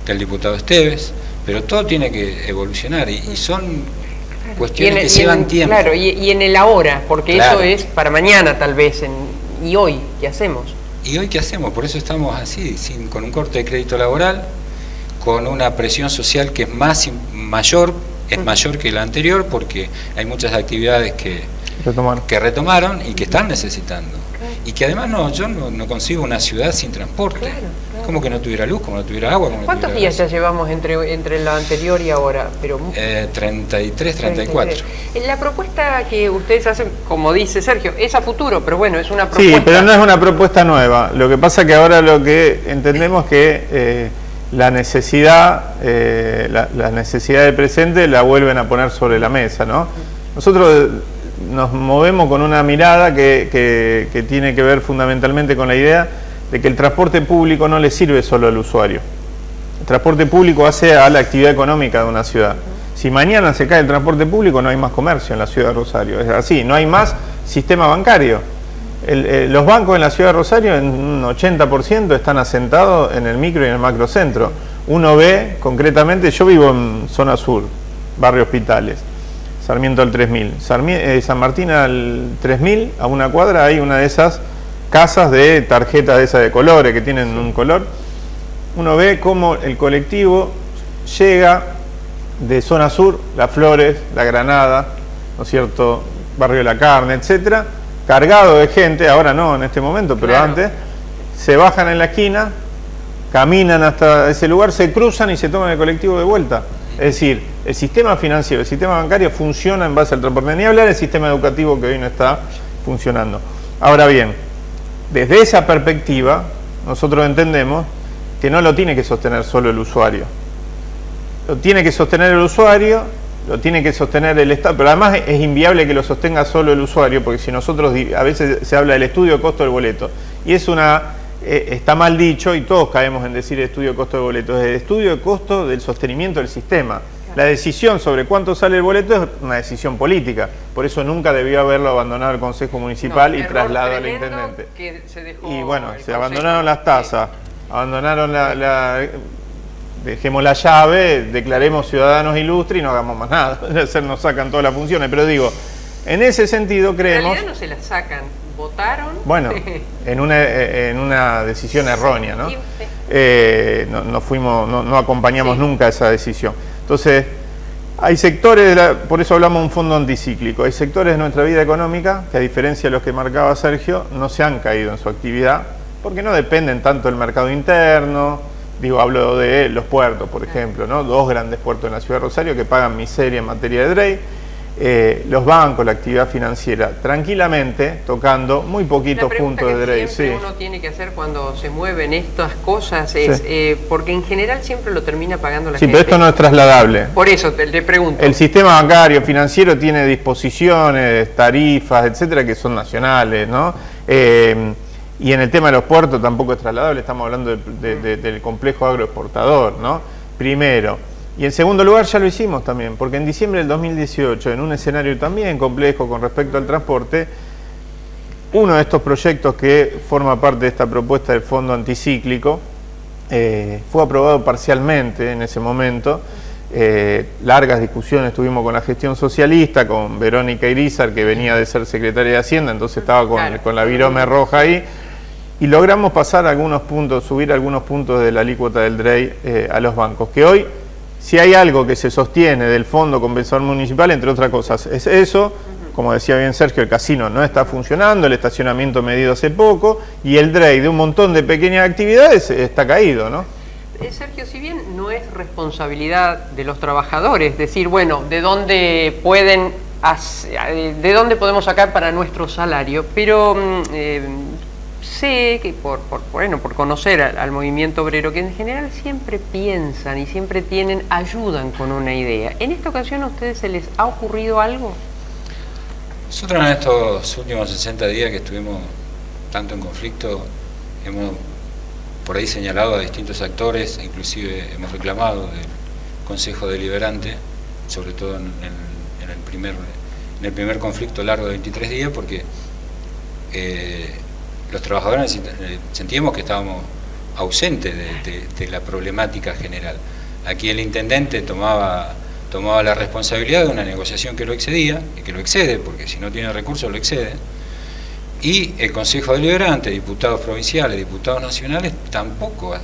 del diputado Esteves, pero todo tiene que evolucionar y son cuestiones que llevan tiempo. Claro, y en el ahora, porque eso es para mañana tal vez, y hoy, ¿qué hacemos? ¿Y hoy qué hacemos? Por eso estamos así, con un corte de crédito laboral, con una presión social que es mayor que la anterior, porque hay muchas actividades que retomaron y que están necesitando. Y que además yo no consigo una ciudad sin transporte. Claro. Como que no tuviera luz, como no tuviera agua. ¿Cuántos días ya llevamos entre la anterior y ahora? 33, 34. La propuesta que ustedes hacen, como dice Sergio, es a futuro, pero bueno, es una propuesta. Sí, pero no es una propuesta nueva. Lo que pasa es que ahora lo que entendemos que la necesidad del presente la vuelven a poner sobre la mesa, ¿no? Nosotros nos movemos con una mirada que tiene que ver fundamentalmente con la idea de que el transporte público no le sirve solo al usuario. El transporte público hace a la actividad económica de una ciudad. Si mañana se cae el transporte público, no hay más comercio en la ciudad de Rosario. Es así, no hay más sistema bancario. Los bancos en la ciudad de Rosario, en un 80%, están asentados en el micro y en el macrocentro. Uno ve, concretamente, yo vivo en zona sur, barrio Hospitales, Sarmiento al 3000. San Martín al 3000, a una cuadra, hay una de esas casas de tarjetas de esas de colores, que tienen un color. Uno ve cómo el colectivo llega de zona sur, Las Flores, La Granada, ¿no es cierto?, Barrio La Carne, etcétera, cargado de gente, ahora no en este momento, pero antes, se bajan en la esquina, caminan hasta ese lugar, se cruzan y se toman el colectivo de vuelta. Es decir, el sistema financiero, el sistema bancario funciona en base al transporte. Ni hablar del sistema educativo, que hoy no está funcionando. Ahora bien, desde esa perspectiva, nosotros entendemos que no lo tiene que sostener solo el usuario. Lo tiene que sostener el usuario, lo tiene que sostener el Estado, pero además es inviable que lo sostenga solo el usuario, porque si nosotros, a veces se habla del estudio de costo del boleto, y es está mal dicho, y todos caemos en decir estudio de costo del boleto, es el estudio de costo del sostenimiento del sistema. La decisión sobre cuánto sale el boleto es una decisión política, por eso nunca debió haberlo abandonado el Consejo Municipal y trasladado al Intendente. Y bueno, se abandonaron las tasas, abandonaron dejemos la llave, declaremos ciudadanos ilustres y no hagamos más nada, nos sacan todas las funciones, pero digo, en ese sentido creemos... En realidad no se las sacan, votaron... Bueno, en una decisión errónea, ¿no? No acompañamos nunca esa decisión. Entonces, hay sectores, por eso hablamos de un fondo anticíclico, hay sectores de nuestra vida económica que, a diferencia de los que marcaba Sergio, no se han caído en su actividad, porque no dependen tanto del mercado interno. Digo, hablo de los puertos, por ejemplo, ¿no? 2 grandes puertos en la ciudad de Rosario que pagan miseria en materia de DREI, los bancos, la actividad financiera, tranquilamente tocando muy poquitos puntos de DREI. Siempre uno tiene que hacer cuando se mueven estas cosas es porque en general siempre lo termina pagando la gente. Sí, pero esto no es trasladable. Por eso te pregunto. El sistema bancario, financiero tiene disposiciones, tarifas, etcétera, que son nacionales, ¿no? Y en el tema de los puertos tampoco es trasladable, estamos hablando del complejo agroexportador, ¿no? Primero, Y en segundo lugar ya lo hicimos también, porque en diciembre del 2018, en un escenario también complejo con respecto al transporte, uno de estos proyectos que forma parte de esta propuesta del fondo anticíclico fue aprobado parcialmente en ese momento. Largas discusiones tuvimos con la gestión socialista, con Verónica Irizar, que venía de ser secretaria de Hacienda, entonces estaba con la virome roja ahí, y logramos pasar algunos puntos, subir algunos puntos de la alícuota del DREI a los bancos, que hoy, si hay algo que se sostiene del Fondo Compensador Municipal, entre otras cosas, es eso. Como decía bien Sergio, el casino no está funcionando, el estacionamiento medido hace poco, y el DREI de un montón de pequeñas actividades está caído, ¿no? Sergio, si bien no es responsabilidad de los trabajadores decir, bueno, de dónde podemos sacar para nuestro salario, pero sé que por conocer al movimiento obrero, que en general siempre piensan y siempre ayudan con una idea. ¿En esta ocasión a ustedes se les ha ocurrido algo? Nosotros en estos últimos 60 días que estuvimos tanto en conflicto, hemos por ahí señalado a distintos actores, inclusive hemos reclamado del Consejo Deliberante, sobre todo en el primer conflicto largo de 23 días, porque los trabajadores sentíamos que estábamos ausentes de la problemática general. Aquí el intendente tomaba la responsabilidad de una negociación que lo excedía, y que lo excede, porque si no tiene recursos lo excede, y el Consejo Deliberante, diputados provinciales, diputados nacionales, tampoco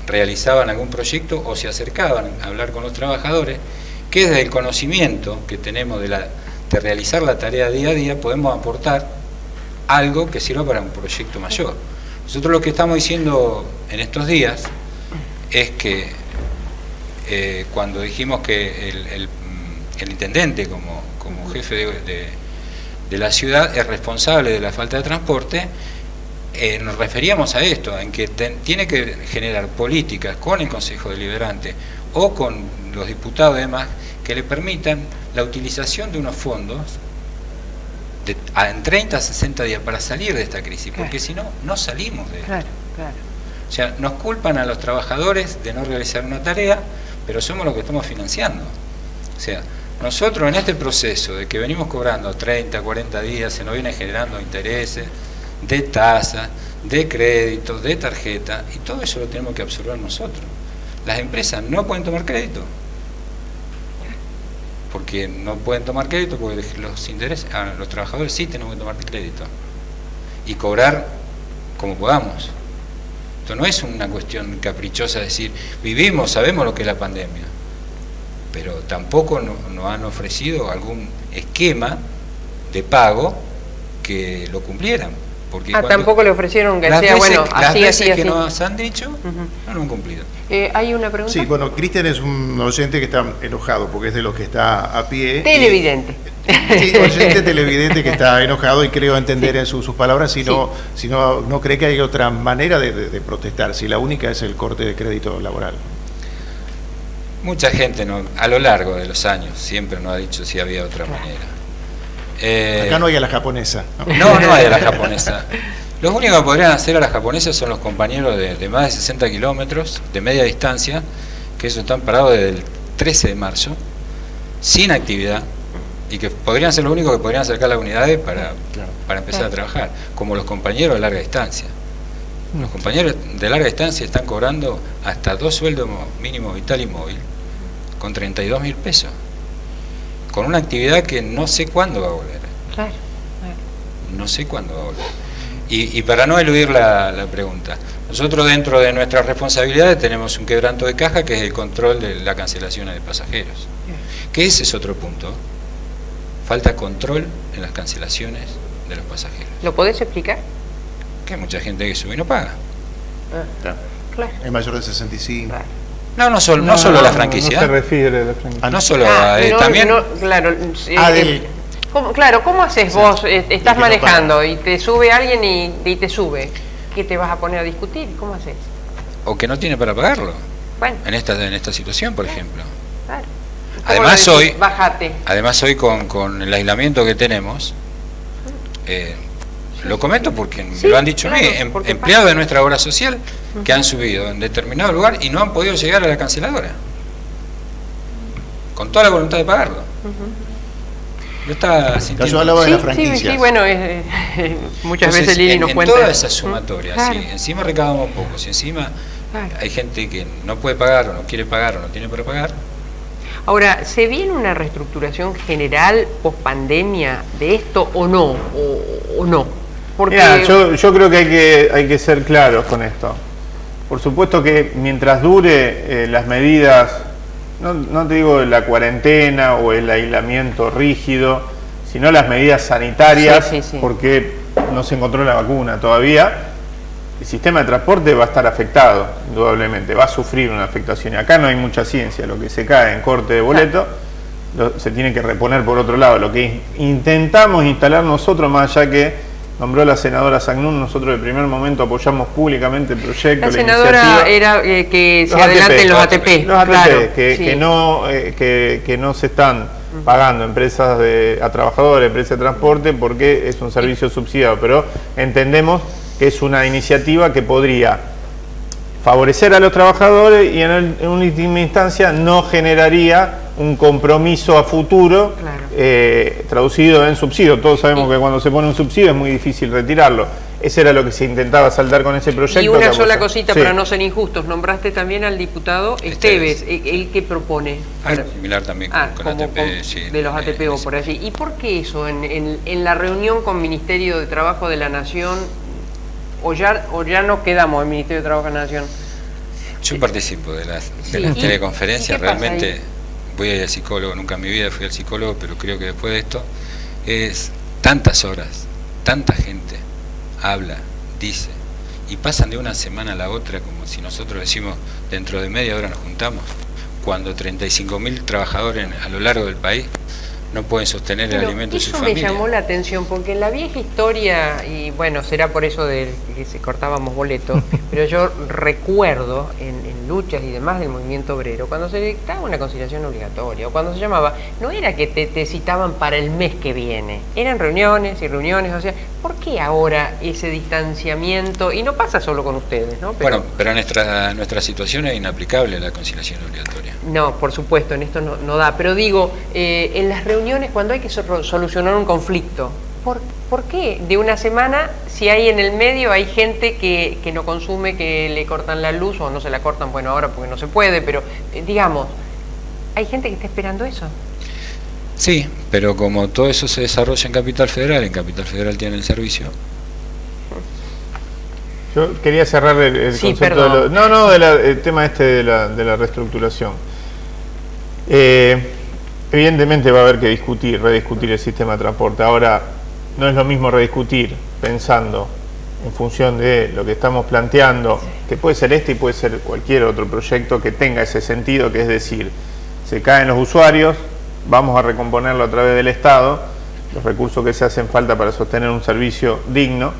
realizaban algún proyecto o se acercaban a hablar con los trabajadores, que desde el conocimiento que tenemos de realizar la tarea día a día, podemos aportar algo que sirva para un proyecto mayor. Nosotros lo que estamos diciendo en estos días es que cuando dijimos que el intendente como jefe de la ciudad es responsable de la falta de transporte, nos referíamos a esto, en que tiene que generar políticas con el Consejo Deliberante o con los diputados y demás que le permitan la utilización de unos fondos en 30 a 60 días para salir de esta crisis, porque si no, no salimos de esto. O sea, nos culpan a los trabajadores de no realizar una tarea, pero somos los que estamos financiando. O sea, nosotros en este proceso de que venimos cobrando 30, 40 días, se nos viene generando intereses de tasa, de crédito, de tarjeta, y todo eso lo tenemos que absorber nosotros. Las empresas no pueden tomar crédito, porque no pueden tomar crédito porque los trabajadores sí tenemos que tomar crédito y cobrar como podamos. Esto no es una cuestión caprichosa de decir, vivimos, sabemos lo que es la pandemia, pero tampoco nos han ofrecido algún esquema de pago que lo cumplieran. Porque tampoco le ofrecieron que sea, bueno, así, las veces así. que nos han dicho, no lo han cumplido. ¿Hay una pregunta? Sí, bueno, Cristian es un oyente que está enojado porque es de los que está a pie. Televidente. Sí, oyente televidente que está enojado y creo entender en sus palabras, si no cree que hay otra manera de protestar, si la única es el corte de crédito laboral. Mucha gente a lo largo de los años siempre nos ha dicho si había otra manera. Acá no hay a la japonesa. No hay a la japonesa. Los únicos que podrían hacer a la japonesa son los compañeros de más de 60 kilómetros de media distancia, que esos están parados desde el 13 de marzo, sin actividad, y que podrían ser los únicos que podrían acercar las unidades para empezar a trabajar, como los compañeros de larga distancia. Los compañeros de larga distancia están cobrando hasta 2 sueldos mínimos vital y móvil, con 32.000 pesos. Con una actividad que no sé cuándo va a volver. No sé cuándo va a volver. Y para no eludir la pregunta, nosotros dentro de nuestras responsabilidades tenemos un quebranto de caja, que es el control de la cancelación de pasajeros. Que ese es otro punto. Falta control en las cancelaciones de los pasajeros. ¿Lo podés explicar? Que hay mucha gente que sube y no paga. Claro. Es mayor de 65. No solo la franquicia. No se refiere a la franquicia. No solo también. ¿Cómo haces vos? Estás manejando y te sube alguien y te sube. ¿Qué te vas a poner a discutir? ¿Cómo haces? O que no tiene para pagarlo. Bueno. En esta situación, por ejemplo. Claro. Además hoy con el aislamiento que tenemos, Lo comento porque me lo han dicho a mí, empleados de nuestra obra social que han subido en determinado lugar y no han podido llegar a la canceladora, con toda la voluntad de pagarlo. Yo estaba sintiendo... Yo hablaba de las franquicias. Sí, bueno, muchas veces Lili nos cuenta... En toda esa sumatoria, si encima recaudamos poco, si encima hay gente que no puede pagar o no quiere pagar o no tiene para pagar... Ahora, ¿se viene una reestructuración general post-pandemia de esto o no? ¿O no? Porque... Mira, yo creo que hay que ser claros con esto. Por supuesto que mientras dure las medidas, no te digo la cuarentena o el aislamiento rígido, sino las medidas sanitarias, porque no se encontró la vacuna todavía, el sistema de transporte va a estar afectado, indudablemente, va a sufrir una afectación. Y acá no hay mucha ciencia, lo que se cae en corte de boleto se tiene que reponer por otro lado. Lo que intentamos instalar nosotros, más allá que nombró la senadora Sagnún, nosotros de primer momento apoyamos públicamente el proyecto. La senadora era que se adelanten los ATP. Los ATP, claro, que no se están pagando empresas a trabajadores, empresas de transporte, porque es un servicio subsidiado, pero entendemos que es una iniciativa que podría favorecer a los trabajadores y en última instancia no generaría un compromiso a futuro traducido en subsidio. Todos sabemos que cuando se pone un subsidio es muy difícil retirarlo. Ese era lo que se intentaba saldar con ese proyecto. Y una sola cosita para no ser injustos, nombraste también al diputado Esteves, el que propone. Similar también con ATP, de los ATP o por allí. ¿Y por qué eso en la reunión con Ministerio de Trabajo de la Nación? ¿O ya no quedamos en el Ministerio de Trabajo de la Nación? Yo participo de las teleconferencias, realmente voy a ir al psicólogo, nunca en mi vida fui al psicólogo, pero creo que después de esto es tantas horas, tanta gente habla, dice, y pasan de una semana a la otra como si nosotros decimos dentro de media hora nos juntamos, cuando 35.000 trabajadores a lo largo del país no pueden sostener el alimento de su familia. Eso me llamó la atención, porque en la vieja historia, y bueno, será por eso de que se cortábamos boletos, pero yo recuerdo en luchas y demás del movimiento obrero, cuando se dictaba una conciliación obligatoria, o cuando se llamaba, no era que te citaban para el mes que viene, eran reuniones y reuniones, o sea, ¿por qué ahora ese distanciamiento? Y no pasa solo con ustedes, ¿no? Pero nuestra situación es inaplicable la conciliación obligatoria. No, por supuesto, en esto no da, pero digo, en las reuniones cuando hay que solucionar un conflicto, ¿por qué de una semana, si hay en el medio, hay gente que no consume, que le cortan la luz o no se la cortan, bueno, ahora porque no se puede, pero digamos, hay gente que está esperando eso? Sí, pero como todo eso se desarrolla en Capital Federal tiene el servicio. Yo quería cerrar el concepto del tema de la reestructuración. Evidentemente va a haber que rediscutir el sistema de transporte. Ahora, no es lo mismo rediscutir pensando en función de lo que estamos planteando, que puede ser este y puede ser cualquier otro proyecto que tenga ese sentido, que es decir, se caen los usuarios, vamos a recomponerlo a través del Estado, los recursos que se hacen falta para sostener un servicio digno,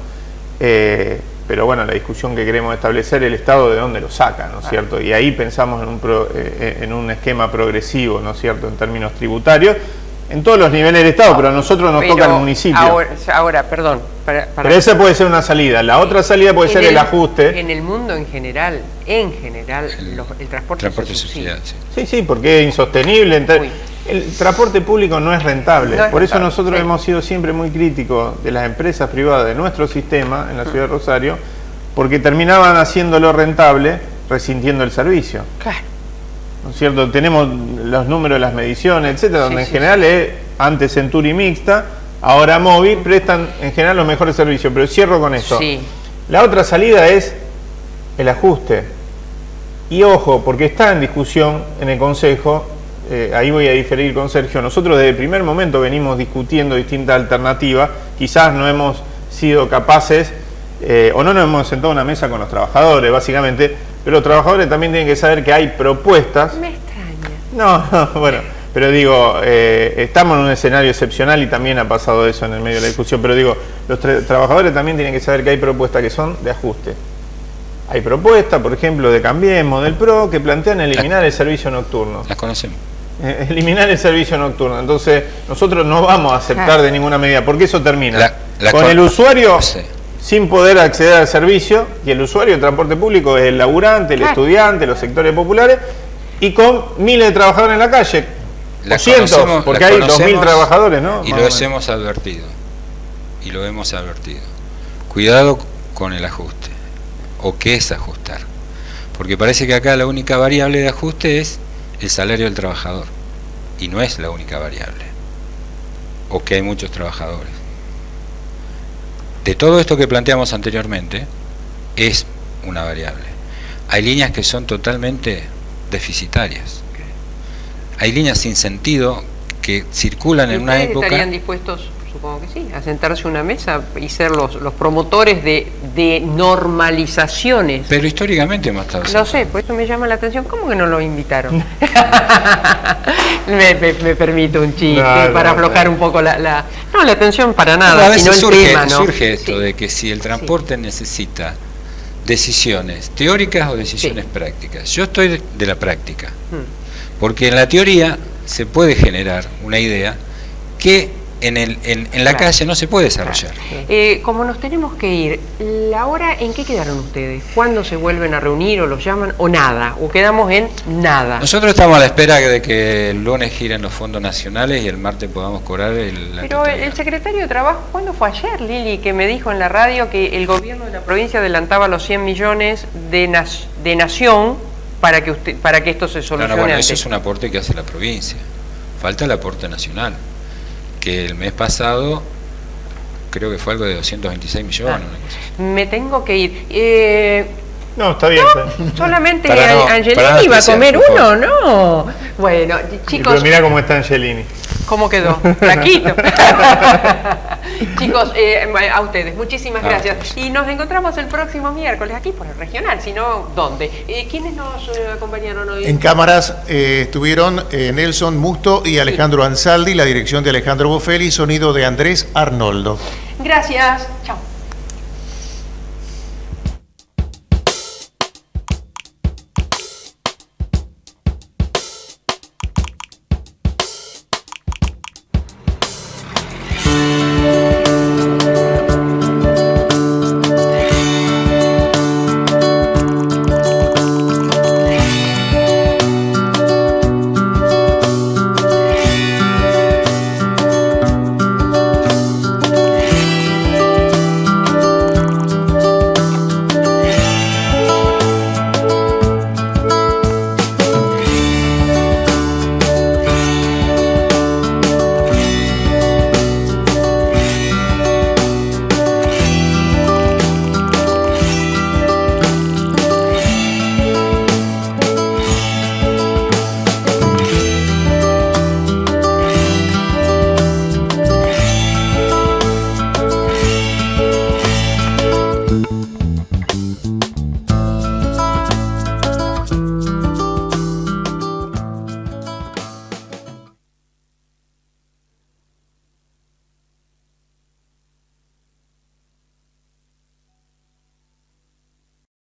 pero bueno, la discusión que queremos establecer, el Estado de dónde lo saca, ¿no es cierto? Y ahí pensamos en un esquema progresivo, ¿no es cierto?, en términos tributarios, en todos los niveles del Estado, pero a nosotros nos toca el municipio. Ahora, perdón. Pero esa puede ser una salida. La otra salida puede ser el ajuste. En el mundo en general, el transporte subsidiado. Sí, porque es insostenible. El transporte público no es rentable. Por eso nosotros hemos sido siempre muy críticos de las empresas privadas de nuestro sistema en la ciudad de Rosario, porque terminaban haciéndolo rentable, resintiendo el servicio. Claro. ¿No es cierto? Tenemos los números de las mediciones, etcétera, donde en general antes Centuri mixta, ahora móvil, prestan en general los mejores servicios. Pero cierro con esto. La otra salida es el ajuste. Y ojo, porque está en discusión en el Consejo, ahí voy a diferir con Sergio, nosotros desde el primer momento venimos discutiendo distintas alternativas, quizás no hemos sido capaces, o no nos hemos sentado a una mesa con los trabajadores, básicamente, pero los trabajadores también tienen que saber que hay propuestas. Me extraña. No, bueno, pero digo, estamos en un escenario excepcional y también ha pasado eso en el medio de la discusión, pero digo, los trabajadores también tienen que saber que hay propuestas que son de ajuste. Hay propuestas, por ejemplo, de Cambiemos, del PRO, que plantean eliminar el servicio nocturno. Las conocemos. Eliminar el servicio nocturno. Entonces, nosotros no vamos a aceptar de ninguna medida, porque eso termina con el usuario sin poder acceder al servicio, y el usuario de transporte público es el laburante, el estudiante, los sectores populares, y con miles de trabajadores en la calle, o cientos, porque hay 2.000 trabajadores, ¿no? Y lo hemos advertido, Cuidado con el ajuste, o qué es ajustar, porque parece que acá la única variable de ajuste es el salario del trabajador, y no es la única variable, o que hay muchos trabajadores. De todo esto que planteamos anteriormente, es una variable. Hay líneas que son totalmente deficitarias. Hay líneas sin sentido que circulan en una época... ¿Estarían dispuestos, supongo que sí, a sentarse a una mesa y ser los promotores de normalizaciones? Pero históricamente hemos estado... Lo sé, por eso me llama la atención. ¿Cómo que no lo invitaron? me permito un chiste para aflojar un poco la atención para nada, a veces sino el tema, ¿no? Surge esto de que si el transporte necesita decisiones teóricas o decisiones prácticas. Yo estoy de la práctica, porque en la teoría se puede generar una idea que en la calle no se puede desarrollar. Como nos tenemos que ir, ¿la hora en qué quedaron ustedes? ¿Cuándo se vuelven a reunir o los llaman o nada? ¿O quedamos en nada? Nosotros estamos a la espera de que el lunes giren los fondos nacionales y el martes podamos cobrar la Pero el secretario de Trabajo, ¿cuándo fue ayer, Lili, que me dijo en la radio que el gobierno de la provincia adelantaba los 100 millones de nación para que esto se solucione? Bueno, eso es un aporte que hace la provincia. Falta el aporte nacional, que el mes pasado creo que fue algo de 226 millones. Me tengo que ir. No, está bien. No, solamente Angelini iba a comer uno, ¿no? Bueno, chicos... Pero mira cómo está Angelini. ¿Cómo quedó? Flaquito. Chicos, a ustedes, muchísimas gracias. Y nos encontramos el próximo miércoles aquí por el Regional, si no, ¿dónde? ¿Quiénes nos acompañaron hoy? En cámaras estuvieron Nelson Musto y Alejandro Ansaldi, la dirección de Alejandro Bofelli, sonido de Andrés Arnoldo. Gracias, chao.